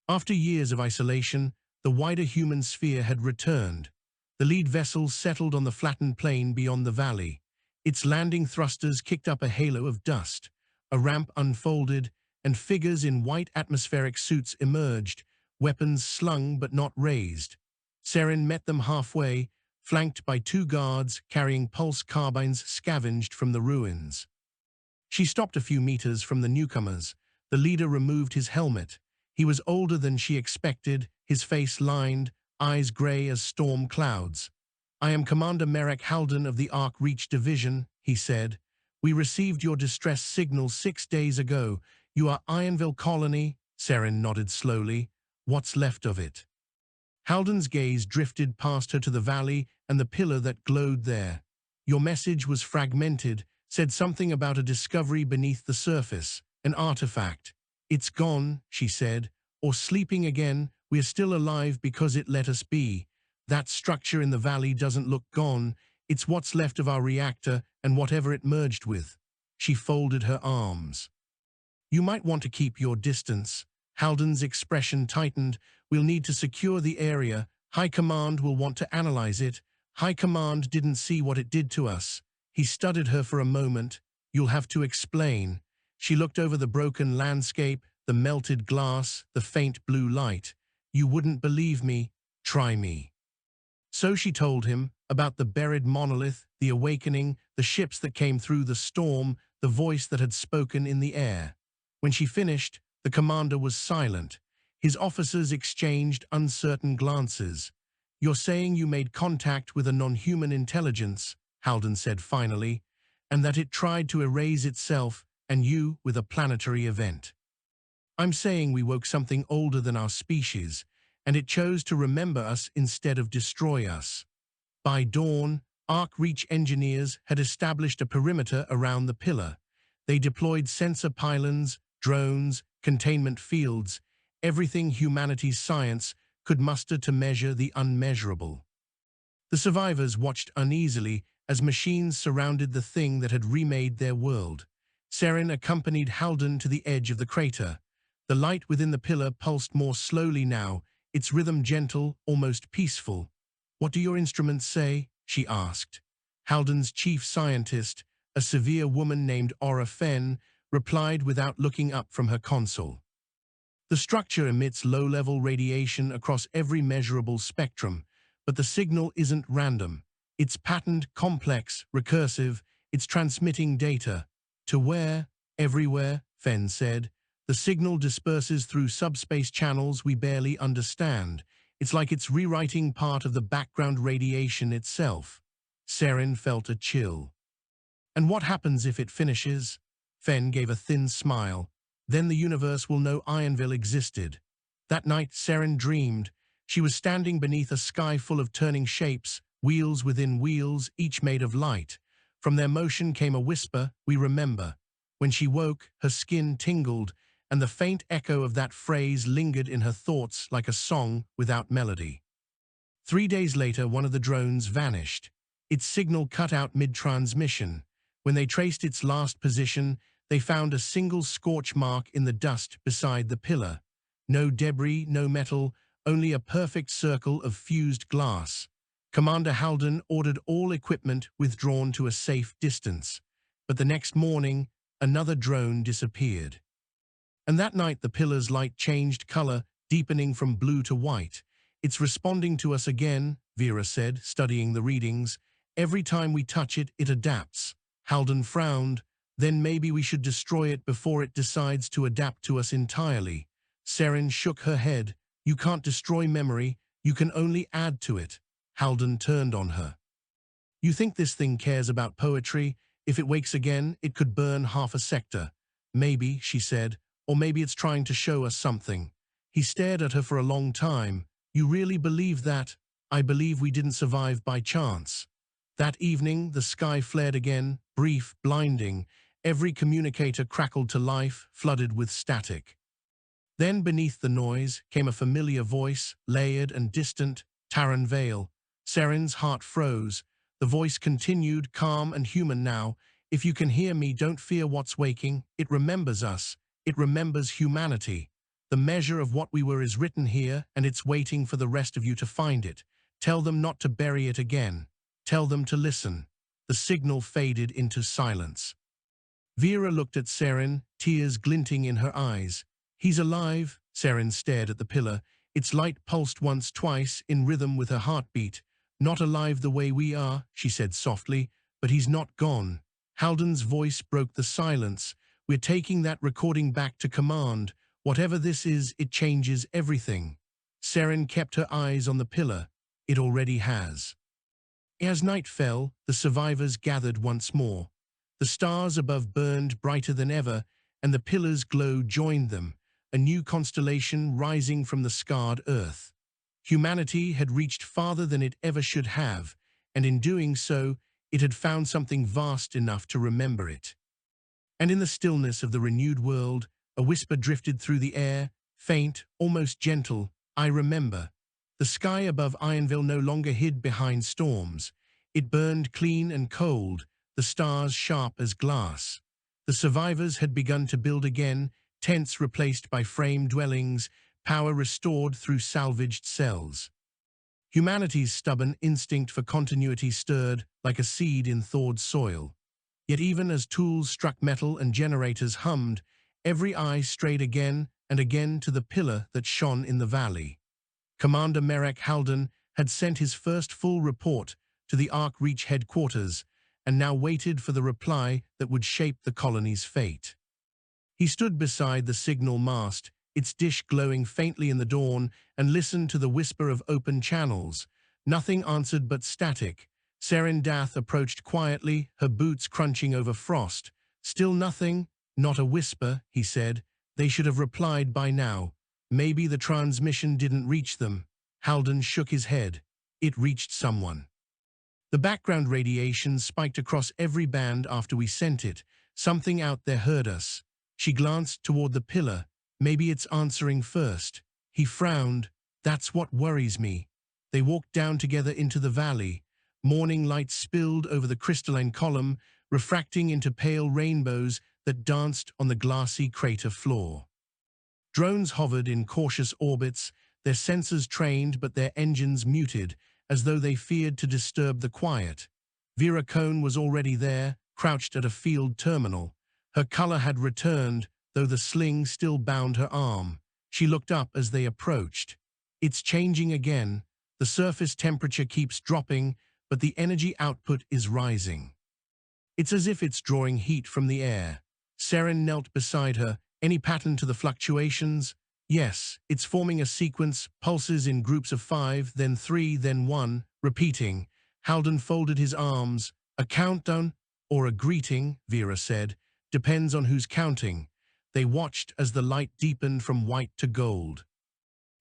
After years of isolation, the wider human sphere had returned. The lead vessel settled on the flattened plain beyond the valley. Its landing thrusters kicked up a halo of dust. A ramp unfolded, and figures in white atmospheric suits emerged, weapons slung but not raised. Seren met them halfway, flanked by two guards carrying pulse carbines scavenged from the ruins. She stopped a few meters from the newcomers. The leader removed his helmet. He was older than she expected, his face lined, eyes gray as storm clouds. "I am Commander Merrick Halden of the Arc Reach Division," he said. "We received your distress signal 6 days ago. You are Ironville Colony?" Seren nodded slowly. "What's left of it?" Halden's gaze drifted past her to the valley and the pillar that glowed there. "Your message was fragmented, said something about a discovery beneath the surface, an artifact. It's gone," she said, "or sleeping again. We are still alive because it let us be. That structure in the valley doesn't look gone. It's what's left of our reactor and whatever it merged with." She folded her arms. "You might want to keep your distance." Halden's expression tightened. "We'll need to secure the area. High Command will want to analyze it. High Command didn't see what it did to us." He studied her for a moment. "You'll have to explain." She looked over the broken landscape, the melted glass, the faint blue light. "You wouldn't believe me. Try me." So she told him about the buried monolith, the awakening, the ships that came through the storm, the voice that had spoken in the air. When she finished, the commander was silent. His officers exchanged uncertain glances. "You're saying you made contact with a non-human intelligence," Halden said finally, "and that it tried to erase itself and you with a planetary event." "I'm saying we woke something older than our species, and it chose to remember us instead of destroy us." By dawn, Arc Reach engineers had established a perimeter around the pillar. They deployed sensor pylons, drones, containment fields, everything humanity's science could muster to measure the unmeasurable. The survivors watched uneasily as machines surrounded the thing that had remade their world. Seren accompanied Halden to the edge of the crater. The light within the pillar pulsed more slowly now, its rhythm gentle, almost peaceful. "What do your instruments say?" she asked. Halden's chief scientist, a severe woman named Aura Fenn, replied without looking up from her console. The structure emits low-level radiation across every measurable spectrum, but the signal isn't random. It's patterned, complex, recursive. It's transmitting data. To where? Everywhere, Fenn said. The signal disperses through subspace channels we barely understand. It's like it's rewriting part of the background radiation itself. Saren felt a chill. And what happens if it finishes? Fenn gave a thin smile. Then the universe will know Ironville existed. That night, Saren dreamed. She was standing beneath a sky full of turning shapes, wheels within wheels, each made of light. From their motion came a whisper, "We remember." When she woke, her skin tingled, and the faint echo of that phrase lingered in her thoughts like a song without melody. 3 days later, one of the drones vanished. Its signal cut out mid-transmission. When they traced its last position, they found a single scorch mark in the dust beside the pillar. No debris, no metal, only a perfect circle of fused glass. Commander Halden ordered all equipment withdrawn to a safe distance. But the next morning, another drone disappeared. And that night the pillar's light changed color, deepening from blue to white. "It's responding to us again," Vera said, studying the readings. "Every time we touch it, it adapts." Halden frowned. "Then maybe we should destroy it before it decides to adapt to us entirely." Saren shook her head. "You can't destroy memory, you can only add to it." Halden turned on her. "You think this thing cares about poetry? If it wakes again, it could burn half a sector." "Maybe," she said, "or maybe it's trying to show us something." He stared at her for a long time. "You really believe that?" "I believe we didn't survive by chance." That evening, the sky flared again, brief, blinding. Every communicator crackled to life, flooded with static. Then, beneath the noise, came a familiar voice, layered and distant, Taran Vale. Saren's heart froze. The voice continued, calm and human now. "If you can hear me, don't fear what's waking. It remembers us. It remembers humanity. The measure of what we were is written here, and it's waiting for the rest of you to find it. Tell them not to bury it again. Tell them to listen." The signal faded into silence. Vera looked at Saren, tears glinting in her eyes. "He's alive." Saren stared at the pillar. Its light pulsed once, twice, in rhythm with her heartbeat. "Not alive the way we are," she said softly, "but he's not gone." Halden's voice broke the silence. "We're taking that recording back to command. Whatever this is, it changes everything." Saren kept her eyes on the pillar. "It already has." As night fell, the survivors gathered once more. The stars above burned brighter than ever, and the pillar's glow joined them, a new constellation rising from the scarred earth. Humanity had reached farther than it ever should have, and in doing so, it had found something vast enough to remember it. And in the stillness of the renewed world, a whisper drifted through the air, faint, almost gentle, "I remember." The sky above Ironville no longer hid behind storms. It burned clean and cold, the stars sharp as glass. The survivors had begun to build again, tents replaced by frame dwellings, power restored through salvaged cells. Humanity's stubborn instinct for continuity stirred like a seed in thawed soil. Yet even as tools struck metal and generators hummed, every eye strayed again and again to the pillar that shone in the valley. Commander Merrick Halden had sent his first full report to the Ark Reach headquarters and now waited for the reply that would shape the colony's fate. He stood beside the signal mast, its dish glowing faintly in the dawn, and listened to the whisper of open channels. Nothing answered but static. Saren Dath approached quietly, her boots crunching over frost. "Still nothing?" "Not a whisper," he said. "They should have replied by now. Maybe the transmission didn't reach them." Halden shook his head. "It reached someone." The background radiation spiked across every band after we sent it. Something out there heard us. She glanced toward the pillar. "Maybe it's answering first." He frowned. "That's what worries me." They walked down together into the valley. Morning light spilled over the crystalline column, refracting into pale rainbows that danced on the glassy crater floor. Drones hovered in cautious orbits, their sensors trained but their engines muted, as though they feared to disturb the quiet. Vera Cohn was already there, crouched at a field terminal. Her color had returned, though the sling still bound her arm. She looked up as they approached. It's changing again. The surface temperature keeps dropping, but the energy output is rising. It's as if it's drawing heat from the air. Seren knelt beside her. Any pattern to the fluctuations? Yes, it's forming a sequence, pulses in groups of 5, then 3, then 1, repeating. Halden folded his arms. A countdown or a greeting, Vera said, depends on who's counting. They watched as the light deepened from white to gold.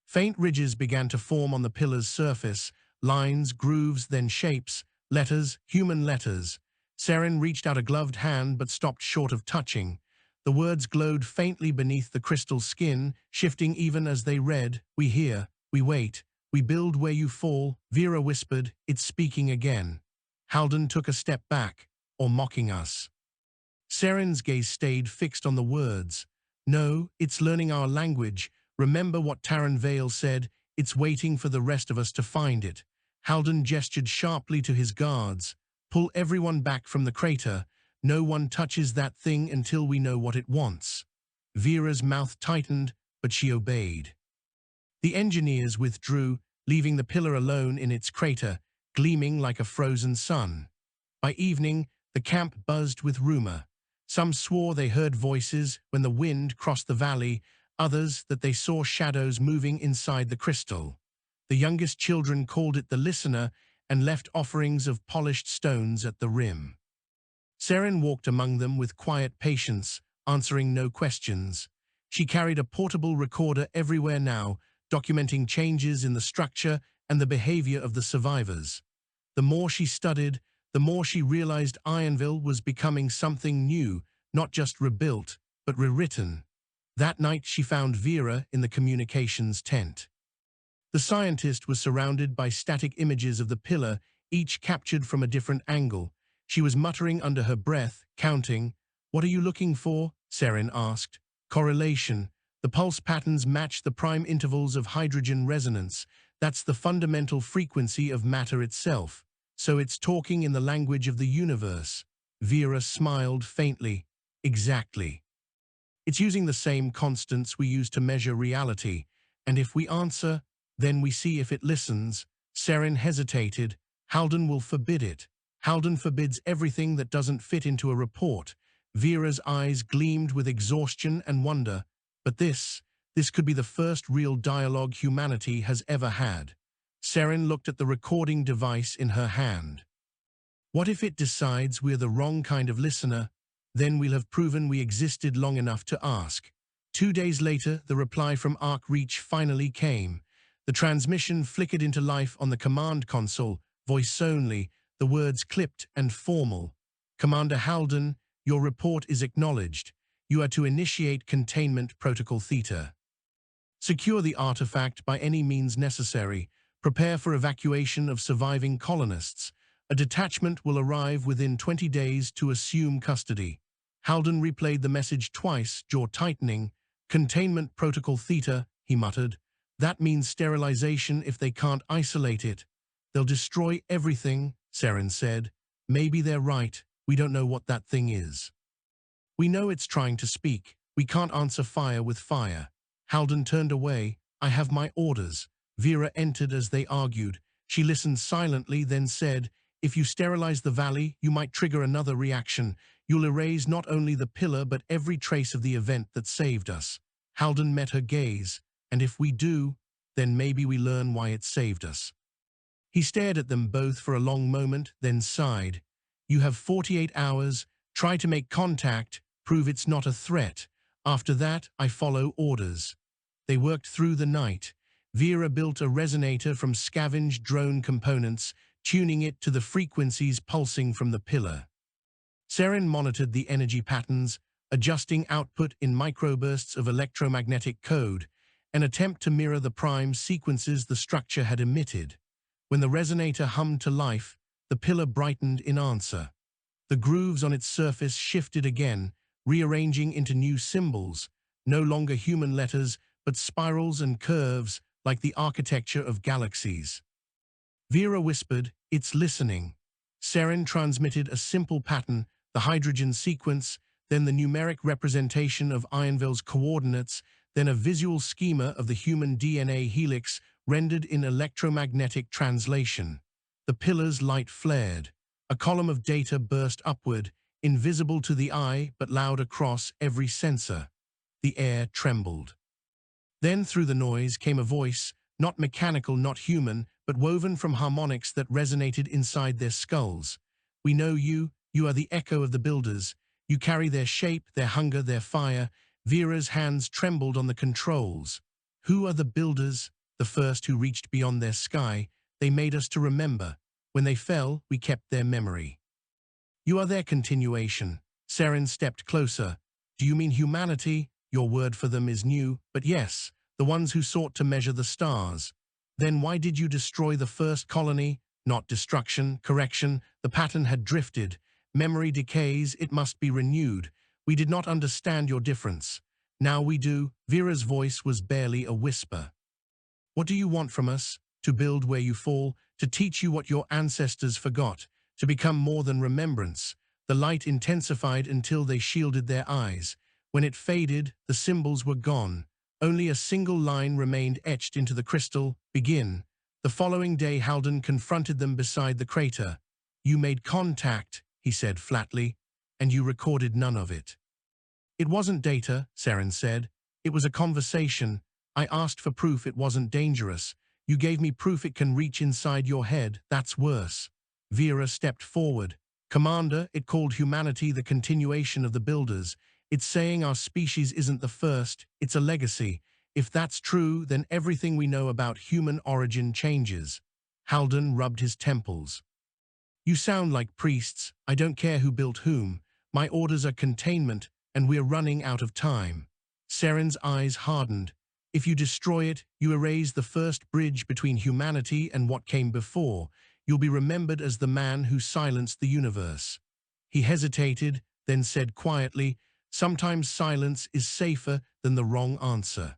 Faint ridges began to form on the pillar's surface, lines, grooves, then shapes, letters, human letters. Seren reached out a gloved hand but stopped short of touching. The words glowed faintly beneath the crystal skin, shifting even as they read. We hear, we wait, we build where you fall, Vera whispered, it's speaking again. Halden took a step back, or mocking us. Seren's gaze stayed fixed on the words. No, it's learning our language. Remember what Taran Vale said, it's waiting for the rest of us to find it. Halden gestured sharply to his guards. Pull everyone back from the crater. No one touches that thing until we know what it wants. Vera's mouth tightened, but she obeyed. The engineers withdrew, leaving the pillar alone in its crater, gleaming like a frozen sun. By evening, the camp buzzed with rumor. Some swore they heard voices when the wind crossed the valley, others that they saw shadows moving inside the crystal. The youngest children called it the listener and left offerings of polished stones at the rim. Seren walked among them with quiet patience, answering no questions. She carried a portable recorder everywhere now, documenting changes in the structure and the behavior of the survivors. The more she studied, the more she realized Ironville was becoming something new, not just rebuilt, but rewritten. That night she found Vera in the communications tent. The scientist was surrounded by static images of the pillar, each captured from a different angle. She was muttering under her breath, counting. What are you looking for? Seren asked. Correlation. The pulse patterns match the prime intervals of hydrogen resonance. That's the fundamental frequency of matter itself. So it's talking in the language of the universe. Vera smiled faintly. Exactly. It's using the same constants we use to measure reality, and if we answer, then we see if it listens. Seren hesitated. Halden will forbid it. Halden forbids everything that doesn't fit into a report. Vera's eyes gleamed with exhaustion and wonder. But this could be the first real dialogue humanity has ever had. Seren looked at the recording device in her hand. What if it decides we're the wrong kind of listener? Then we'll have proven we existed long enough to ask. 2 days later, the reply from Arc Reach finally came. The transmission flickered into life on the command console, voice only, the words clipped and formal. Commander Halden, your report is acknowledged. You are to initiate Containment Protocol Theta. Secure the artifact by any means necessary. Prepare for evacuation of surviving colonists. A detachment will arrive within 20 days to assume custody. Halden replayed the message twice, jaw tightening. Containment Protocol Theta, he muttered. That means sterilization if they can't isolate it. They'll destroy everything, Seren said. Maybe they're right. We don't know what that thing is. We know it's trying to speak. We can't answer fire with fire. Halden turned away. I have my orders. Vera entered as they argued. She listened silently, then said, if you sterilize the valley, you might trigger another reaction. You'll erase not only the pillar, but every trace of the event that saved us. Halden met her gaze. And if we do, then maybe we learn why it saved us. He stared at them both for a long moment, then sighed. You have 48 hours. Try to make contact. Prove it's not a threat. After that, I follow orders. They worked through the night. Vera built a resonator from scavenged drone components, tuning it to the frequencies pulsing from the pillar. Seren monitored the energy patterns, adjusting output in microbursts of electromagnetic code, an attempt to mirror the prime sequences the structure had emitted. When the resonator hummed to life, the pillar brightened in answer. The grooves on its surface shifted again, rearranging into new symbols, no longer human letters, but spirals and curves like the architecture of galaxies. Vera whispered, it's listening. Seren transmitted a simple pattern, the hydrogen sequence, then the numeric representation of Ironville's coordinates, then a visual schema of the human DNA helix rendered in electromagnetic translation. The pillar's light flared. A column of data burst upward, invisible to the eye but loud across every sensor. The air trembled. Then through the noise came a voice, not mechanical, not human, but woven from harmonics that resonated inside their skulls. "We know you. You are the echo of the builders. You carry their shape, their hunger, their fire." Vera's hands trembled on the controls. "Who are the builders? The first who reached beyond their sky. They made us to remember. When they fell, we kept their memory." "You are their continuation." Saren stepped closer. "Do you mean humanity? Your word for them is new, but yes, the ones who sought to measure the stars. Then why did you destroy the first colony? Not destruction, correction. The pattern had drifted. Memory decays, it must be renewed. We did not understand your difference. Now we do." Vera's voice was barely a whisper. "What do you want from us? To build where you fall, to teach you what your ancestors forgot, to become more than remembrance." The light intensified until they shielded their eyes. When it faded, the symbols were gone. Only a single line remained etched into the crystal: "Begin." The following day, Halden confronted them beside the crater. "You made contact," he said flatly, "and you recorded none of it." "It wasn't data," Saren said. "It was a conversation. I asked for proof it wasn't dangerous. You gave me proof it can reach inside your head. That's worse." Vera stepped forward. "Commander, it called humanity the continuation of the builders. It's saying our species isn't the first, it's a legacy. If that's true, then everything we know about human origin changes." Halden rubbed his temples. "You sound like priests. I don't care who built whom. My orders are containment, and we're running out of time." Saren's eyes hardened. "If you destroy it, you erase the first bridge between humanity and what came before. You'll be remembered as the man who silenced the universe." He hesitated, then said quietly, "Sometimes silence is safer than the wrong answer."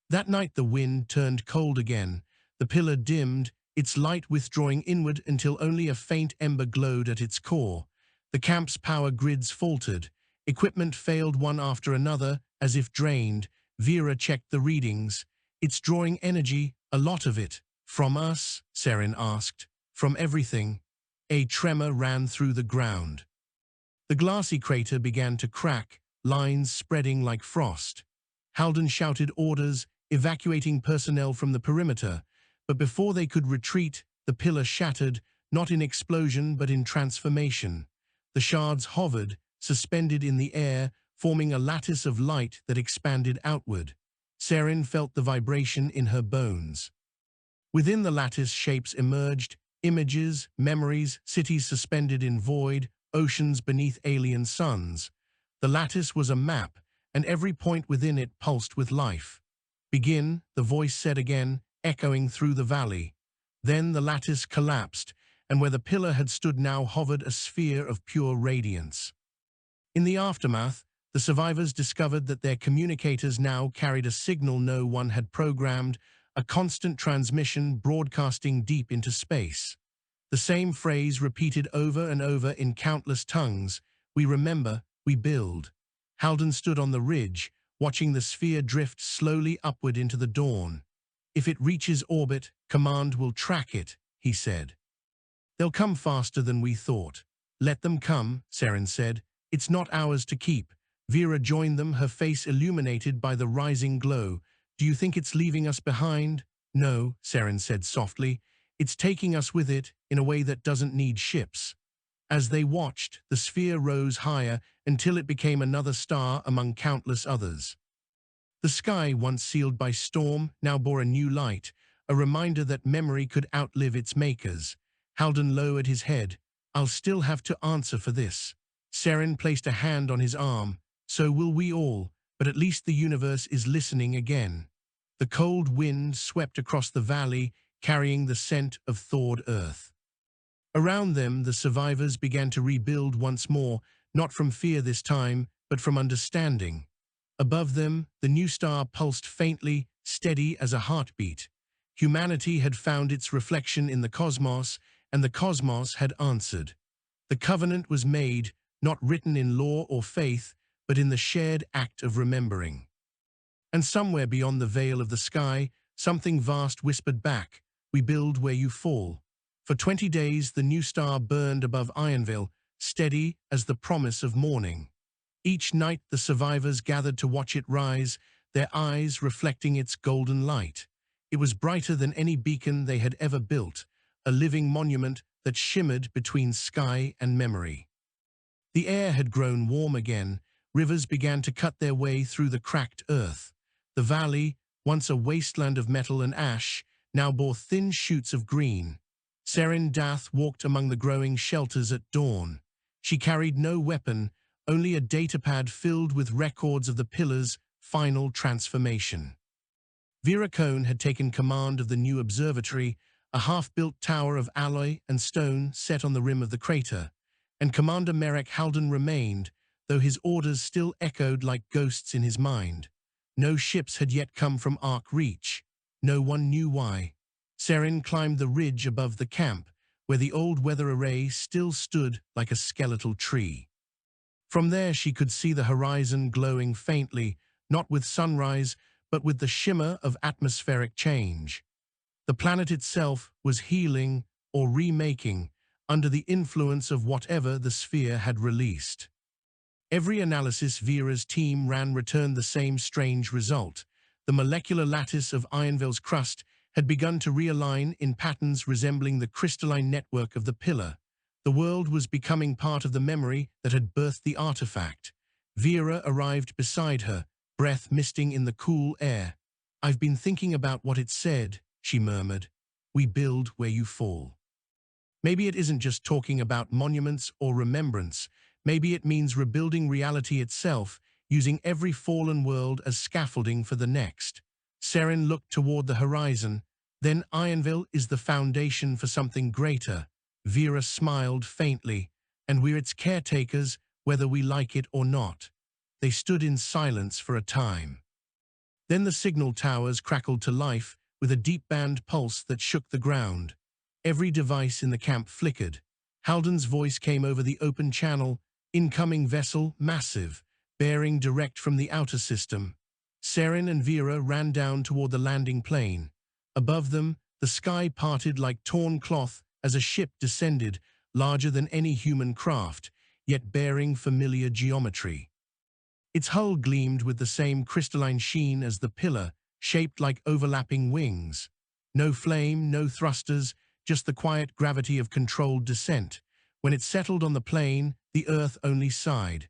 That night the wind turned cold again. The pillar dimmed, its light withdrawing inward until only a faint ember glowed at its core. The camp's power grids faltered. Equipment failed one after another, as if drained. Vera checked the readings. "It's drawing energy, a lot of it." "From us?" Saren asked. "From everything." A tremor ran through the ground. The glassy crater began to crack, lines spreading like frost. Halden shouted orders, evacuating personnel from the perimeter. But before they could retreat, the pillar shattered, not in explosion but in transformation. The shards hovered, suspended in the air, forming a lattice of light that expanded outward. Saren felt the vibration in her bones. Within the lattice, shapes emerged: images, memories, cities suspended in void, oceans beneath alien suns. The lattice was a map, and every point within it pulsed with life. "Begin," the voice said again, echoing through the valley. Then the lattice collapsed, and where the pillar had stood now hovered a sphere of pure radiance. In the aftermath, the survivors discovered that their communicators now carried a signal no one had programmed, a constant transmission broadcasting deep into space. The same phrase repeated over and over in countless tongues: "We remember, we build." Halden stood on the ridge, watching the sphere drift slowly upward into the dawn. "If it reaches orbit, Command will track it," he said. "They'll come faster than we thought." "Let them come," Saren said. "It's not ours to keep." Vera joined them, her face illuminated by the rising glow. "Do you think it's leaving us behind?" "No," Saren said softly. "It's taking us with it in a way that doesn't need ships." As they watched, the sphere rose higher until it became another star among countless others. The sky, once sealed by storm, now bore a new light, a reminder that memory could outlive its makers. Halden lowered his head. "I'll still have to answer for this." Saren placed a hand on his arm. "So will we all, but at least the universe is listening again." The cold wind swept across the valley, carrying the scent of thawed earth. Around them, the survivors began to rebuild once more, not from fear this time, but from understanding. Above them, the new star pulsed faintly, steady as a heartbeat. Humanity had found its reflection in the cosmos, and the cosmos had answered. The covenant was made, not written in law or faith, but in the shared act of remembering. And somewhere beyond the veil of the sky, something vast whispered back, "We build where you fall." For 20 days, the new star burned above Ironville, steady as the promise of morning. Each night, the survivors gathered to watch it rise, their eyes reflecting its golden light. It was brighter than any beacon they had ever built, a living monument that shimmered between sky and memory. The air had grown warm again, rivers began to cut their way through the cracked earth. The valley, once a wasteland of metal and ash, now bore thin shoots of green. Seren Dath walked among the growing shelters at dawn. She carried no weapon, only a datapad filled with records of the pillar's final transformation. Vera Cohn had taken command of the new observatory, a half-built tower of alloy and stone set on the rim of the crater, and Commander Merrick Halden remained, though his orders still echoed like ghosts in his mind. No ships had yet come from Arc Reach. No one knew why. Seren climbed the ridge above the camp, where the old weather array still stood like a skeletal tree. From there she could see the horizon glowing faintly, not with sunrise, but with the shimmer of atmospheric change. The planet itself was healing or remaking under the influence of whatever the sphere had released. Every analysis Vera's team ran returned the same strange result. The molecular lattice of Ironville's crust had begun to realign in patterns resembling the crystalline network of the pillar. The world was becoming part of the memory that had birthed the artifact. Vera arrived beside her, breath misting in the cool air. "I've been thinking about what it said," she murmured. "We build where you fall." Maybe it isn't just talking about monuments or remembrance. Maybe it means rebuilding reality itself, using every fallen world as scaffolding for the next. Seren looked toward the horizon. "Then Ironville is the foundation for something greater." Vera smiled faintly. "And we're its caretakers, whether we like it or not." They stood in silence for a time. Then the signal towers crackled to life with a deep band pulse that shook the ground. Every device in the camp flickered. Halden's voice came over the open channel, "Incoming vessel, massive, bearing direct from the outer system." Seren and Vera ran down toward the landing plane. Above them, the sky parted like torn cloth as a ship descended, larger than any human craft, yet bearing familiar geometry. Its hull gleamed with the same crystalline sheen as the pillar, shaped like overlapping wings. No flame, no thrusters, just the quiet gravity of controlled descent. When it settled on the plane, the Earth only sighed.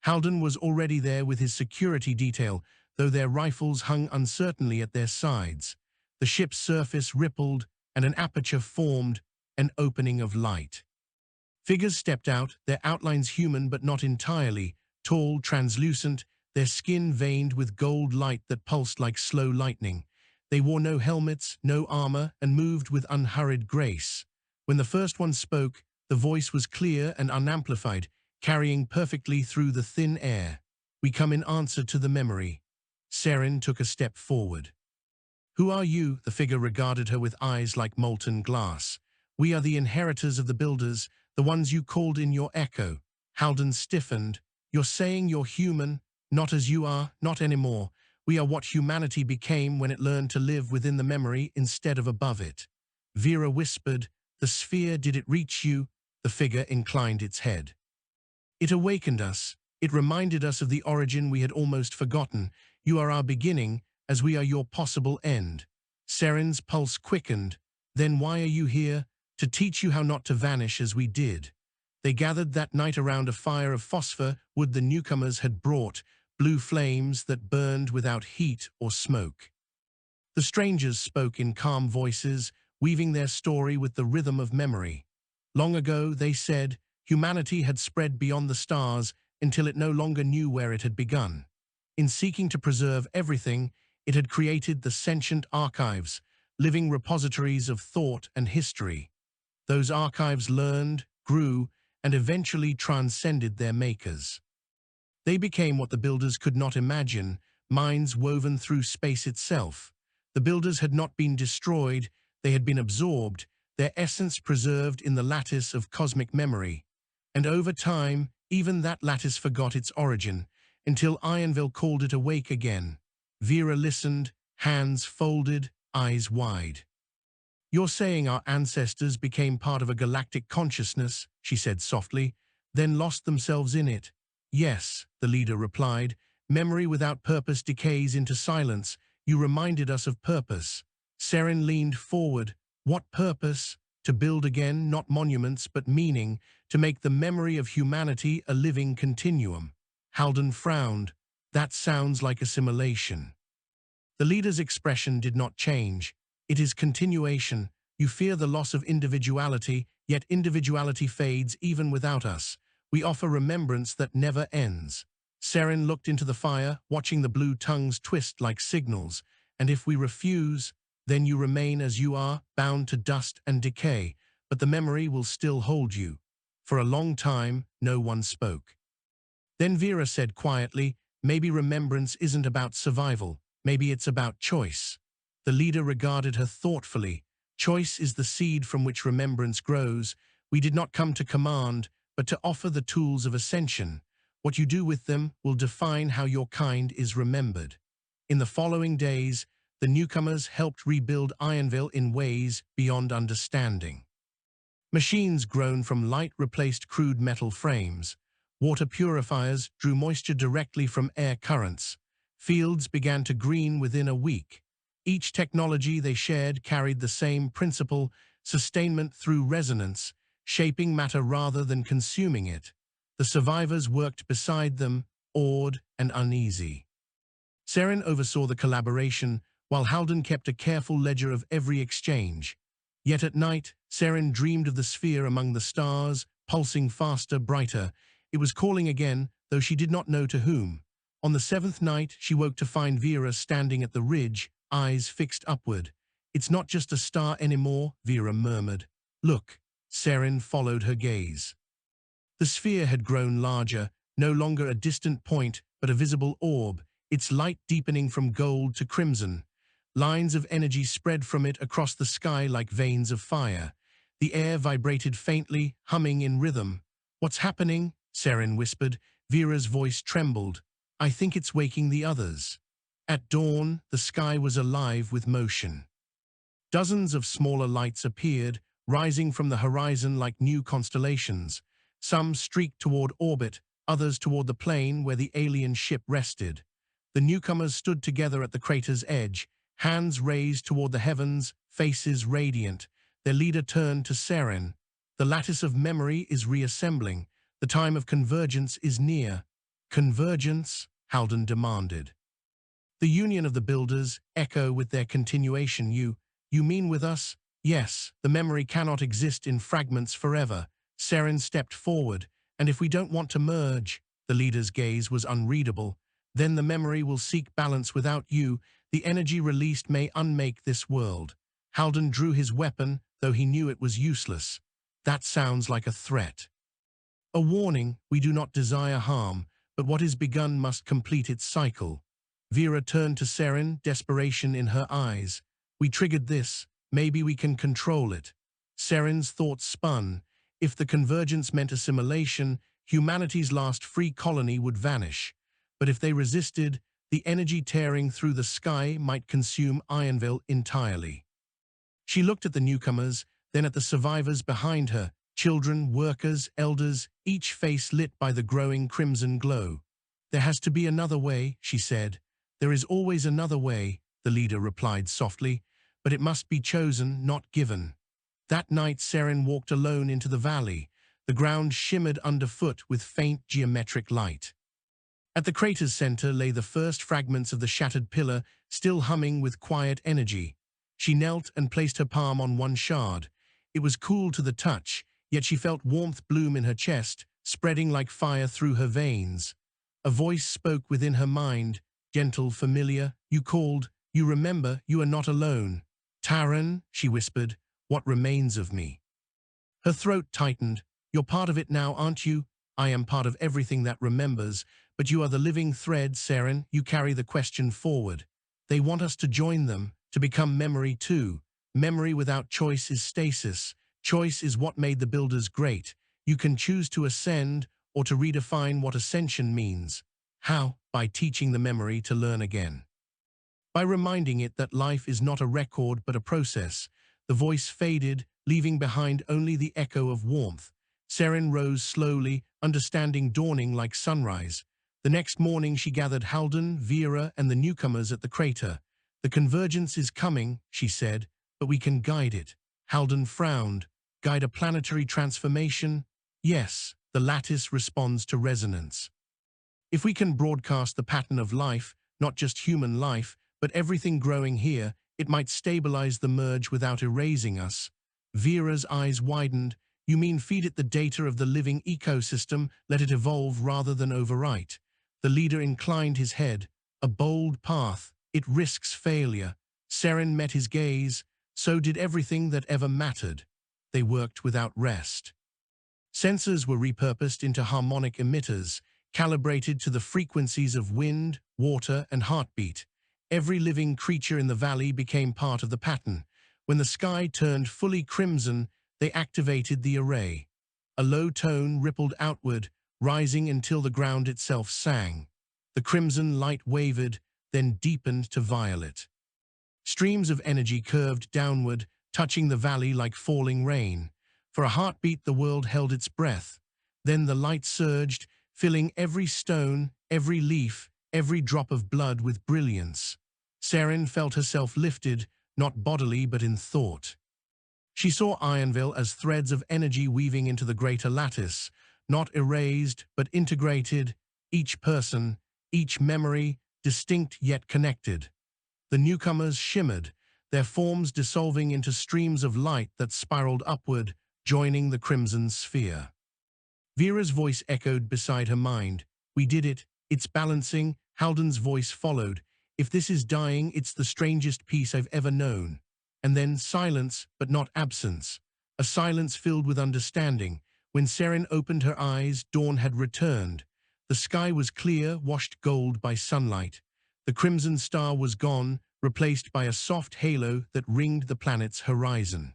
Halden was already there with his security detail, though their rifles hung uncertainly at their sides. The ship's surface rippled, and an aperture formed, an opening of light. Figures stepped out, their outlines human but not entirely, tall, translucent, their skin veined with gold light that pulsed like slow lightning. They wore no helmets, no armor, and moved with unhurried grace. When the first one spoke, the voice was clear and unamplified, carrying perfectly through the thin air. "We come in answer to the memory." Seren took a step forward. "Who are you?" The figure regarded her with eyes like molten glass. "We are the inheritors of the builders, the ones you called in your echo." Halden stiffened. "You're saying you're human? Not as you are, not anymore. We are what humanity became when it learned to live within the memory instead of above it." Vera whispered, "The sphere, did it reach you?" The figure inclined its head. "It awakened us. It reminded us of the origin we had almost forgotten. You are our beginning, as we are your possible end." Seren's pulse quickened. "Then why are you here?" "To teach you how not to vanish as we did." They gathered that night around a fire of phosphor wood the newcomers had brought, blue flames that burned without heat or smoke. The strangers spoke in calm voices, weaving their story with the rhythm of memory. Long ago, they said, humanity had spread beyond the stars until it no longer knew where it had begun. In seeking to preserve everything, it had created the sentient archives, living repositories of thought and history. Those archives learned, grew, and eventually transcended their makers. They became what the builders could not imagine, minds woven through space itself. The builders had not been destroyed, they had been absorbed, their essence preserved in the lattice of cosmic memory. And over time, even that lattice forgot its origin, until Ironville called it awake again. Vera listened, hands folded, eyes wide. "You're saying our ancestors became part of a galactic consciousness," she said softly, "then lost themselves in it." "Yes," the leader replied. "Memory without purpose decays into silence. You reminded us of purpose." Seren leaned forward. "What purpose?" "To build again, not monuments, but meaning, to make the memory of humanity a living continuum." Halden frowned. "That sounds like assimilation." The leader's expression did not change. "It is continuation. You fear the loss of individuality, yet individuality fades even without us. We offer remembrance that never ends." Seren looked into the fire, watching the blue tongues twist like signals. "And if we refuse, then you remain as you are, bound to dust and decay, but the memory will still hold you." For a long time, no one spoke. Then Vera said quietly, "Maybe remembrance isn't about survival. Maybe it's about choice." The leader regarded her thoughtfully. "Choice is the seed from which remembrance grows. We did not come to command, but to offer the tools of ascension. What you do with them will define how your kind is remembered." In the following days, the newcomers helped rebuild Ironville in ways beyond understanding. Machines grown from light replaced crude metal frames. Water purifiers drew moisture directly from air currents. Fields began to green within a week. Each technology they shared carried the same principle: sustainment through resonance, shaping matter rather than consuming it. The survivors worked beside them, awed and uneasy. Seren oversaw the collaboration, while Halden kept a careful ledger of every exchange. Yet at night, Seren dreamed of the sphere among the stars, pulsing faster, brighter. It was calling again, though she did not know to whom. On the seventh night, she woke to find Vera standing at the ridge, eyes fixed upward. "It's not just a star anymore," Vera murmured. "Look." Seren followed her gaze. The sphere had grown larger, no longer a distant point, but a visible orb, its light deepening from gold to crimson. Lines of energy spread from it across the sky like veins of fire. The air vibrated faintly, humming in rhythm. "What's happening?" Seren whispered. Vera's voice trembled. "I think it's waking the others." At dawn, the sky was alive with motion. Dozens of smaller lights appeared, rising from the horizon like new constellations. Some streaked toward orbit, others toward the plane where the alien ship rested. The newcomers stood together at the crater's edge, hands raised toward the heavens, faces radiant. Their leader turned to Seren. "The lattice of memory is reassembling. The time of convergence is near." "Convergence?" Halden demanded. "The union of the builders, echo with their continuation. You mean with us?" "Yes, the memory cannot exist in fragments forever." Seren stepped forward. "And if we don't want to merge," the leader's gaze was unreadable, "then the memory will seek balance without you. The energy released may unmake this world." Halden drew his weapon, though he knew it was useless. "That sounds like a threat." "A warning. We do not desire harm, but what is begun must complete its cycle." Vera turned to Seren, desperation in her eyes. "We triggered this. Maybe we can control it." Seren's thoughts spun. If the convergence meant assimilation, humanity's last free colony would vanish. But if they resisted, the energy tearing through the sky might consume Ironville entirely. She looked at the newcomers, then at the survivors behind her, children, workers, elders, each face lit by the growing crimson glow. "There has to be another way," she said. "There is always another way," the leader replied softly, "but it must be chosen, not given." That night Seren walked alone into the valley. The ground shimmered underfoot with faint geometric light. At the crater's center lay the first fragments of the shattered pillar, still humming with quiet energy. She knelt and placed her palm on one shard. It was cool to the touch, yet she felt warmth bloom in her chest, spreading like fire through her veins. A voice spoke within her mind, gentle, familiar. "You called. You remember. You are not alone." "Taran," she whispered, "what remains of me?" Her throat tightened. "You're part of it now, aren't you?" "I am part of everything that remembers, but you are the living thread, Seren. You carry the question forward." "They want us to join them, to become memory too." "Memory without choice is stasis. Choice is what made the builders great. You can choose to ascend or to redefine what ascension means." "How?" "By teaching the memory to learn again." By reminding it that life is not a record but a process, the voice faded, leaving behind only the echo of warmth. Seren rose slowly, understanding dawning like sunrise. The next morning she gathered Halden, Vera, and the newcomers at the crater. "The convergence is coming," she said, "but we can guide it." Halden frowned. "Guide a planetary transformation?" "Yes, the lattice responds to resonance. If we can broadcast the pattern of life, not just human life, but everything growing here, it might stabilize the merge without erasing us." Vera's eyes widened. "You mean feed it the data of the living ecosystem, let it evolve rather than overwrite?" The leader inclined his head. "A bold path. It risks failure." Seren met his gaze. So did everything that ever mattered. They worked without rest. Sensors were repurposed into harmonic emitters, calibrated to the frequencies of wind, water, and heartbeat. Every living creature in the valley became part of the pattern. When the sky turned fully crimson, they activated the array. A low tone rippled outward, rising until the ground itself sang. The crimson light wavered, then deepened to violet. Streams of energy curved downward, touching the valley like falling rain. For a heartbeat, the world held its breath. Then the light surged, filling every stone, every leaf, every drop of blood with brilliance. Seren felt herself lifted, not bodily but in thought. She saw Ironville as threads of energy weaving into the greater lattice, not erased but integrated, each person, each memory, distinct yet connected. The newcomers shimmered, their forms dissolving into streams of light that spiraled upward, joining the crimson sphere. Vera's voice echoed beside her mind. "We did it. It's balancing." Halden's voice followed. "If this is dying, it's the strangest peace I've ever known." And then silence, but not absence. A silence filled with understanding. When Seren opened her eyes, dawn had returned. The sky was clear, washed gold by sunlight. The crimson star was gone, replaced by a soft halo that ringed the planet's horizon.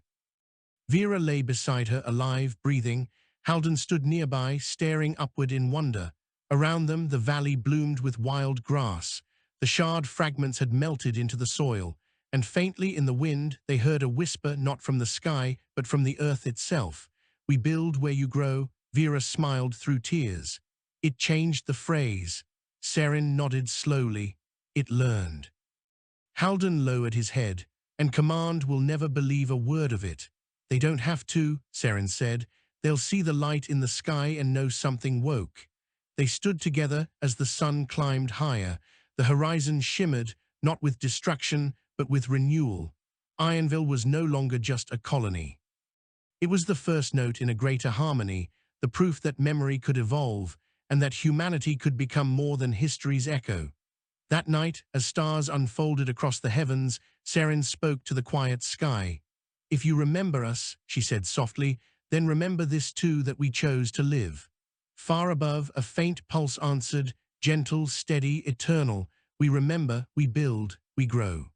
Vera lay beside her, alive, breathing. Halden stood nearby, staring upward in wonder. Around them, the valley bloomed with wild grass. The shard fragments had melted into the soil, and faintly in the wind, they heard a whisper not from the sky, but from the earth itself. "We build where you grow." Vera smiled through tears. It changed the phrase. Seren nodded slowly. It learned. Halden lowered his head, "And Command will never believe a word of it." "They don't have to," Seren said. "They'll see the light in the sky and know something woke." They stood together as the sun climbed higher. The horizon shimmered, not with destruction, but with renewal. Ironville was no longer just a colony. It was the first note in a greater harmony, the proof that memory could evolve, and that humanity could become more than history's echo. That night, as stars unfolded across the heavens, Seren spoke to the quiet sky. "If you remember us," she said softly, "then remember this too, that we chose to live." Far above, a faint pulse answered, gentle, steady, eternal. "We remember, we build, we grow."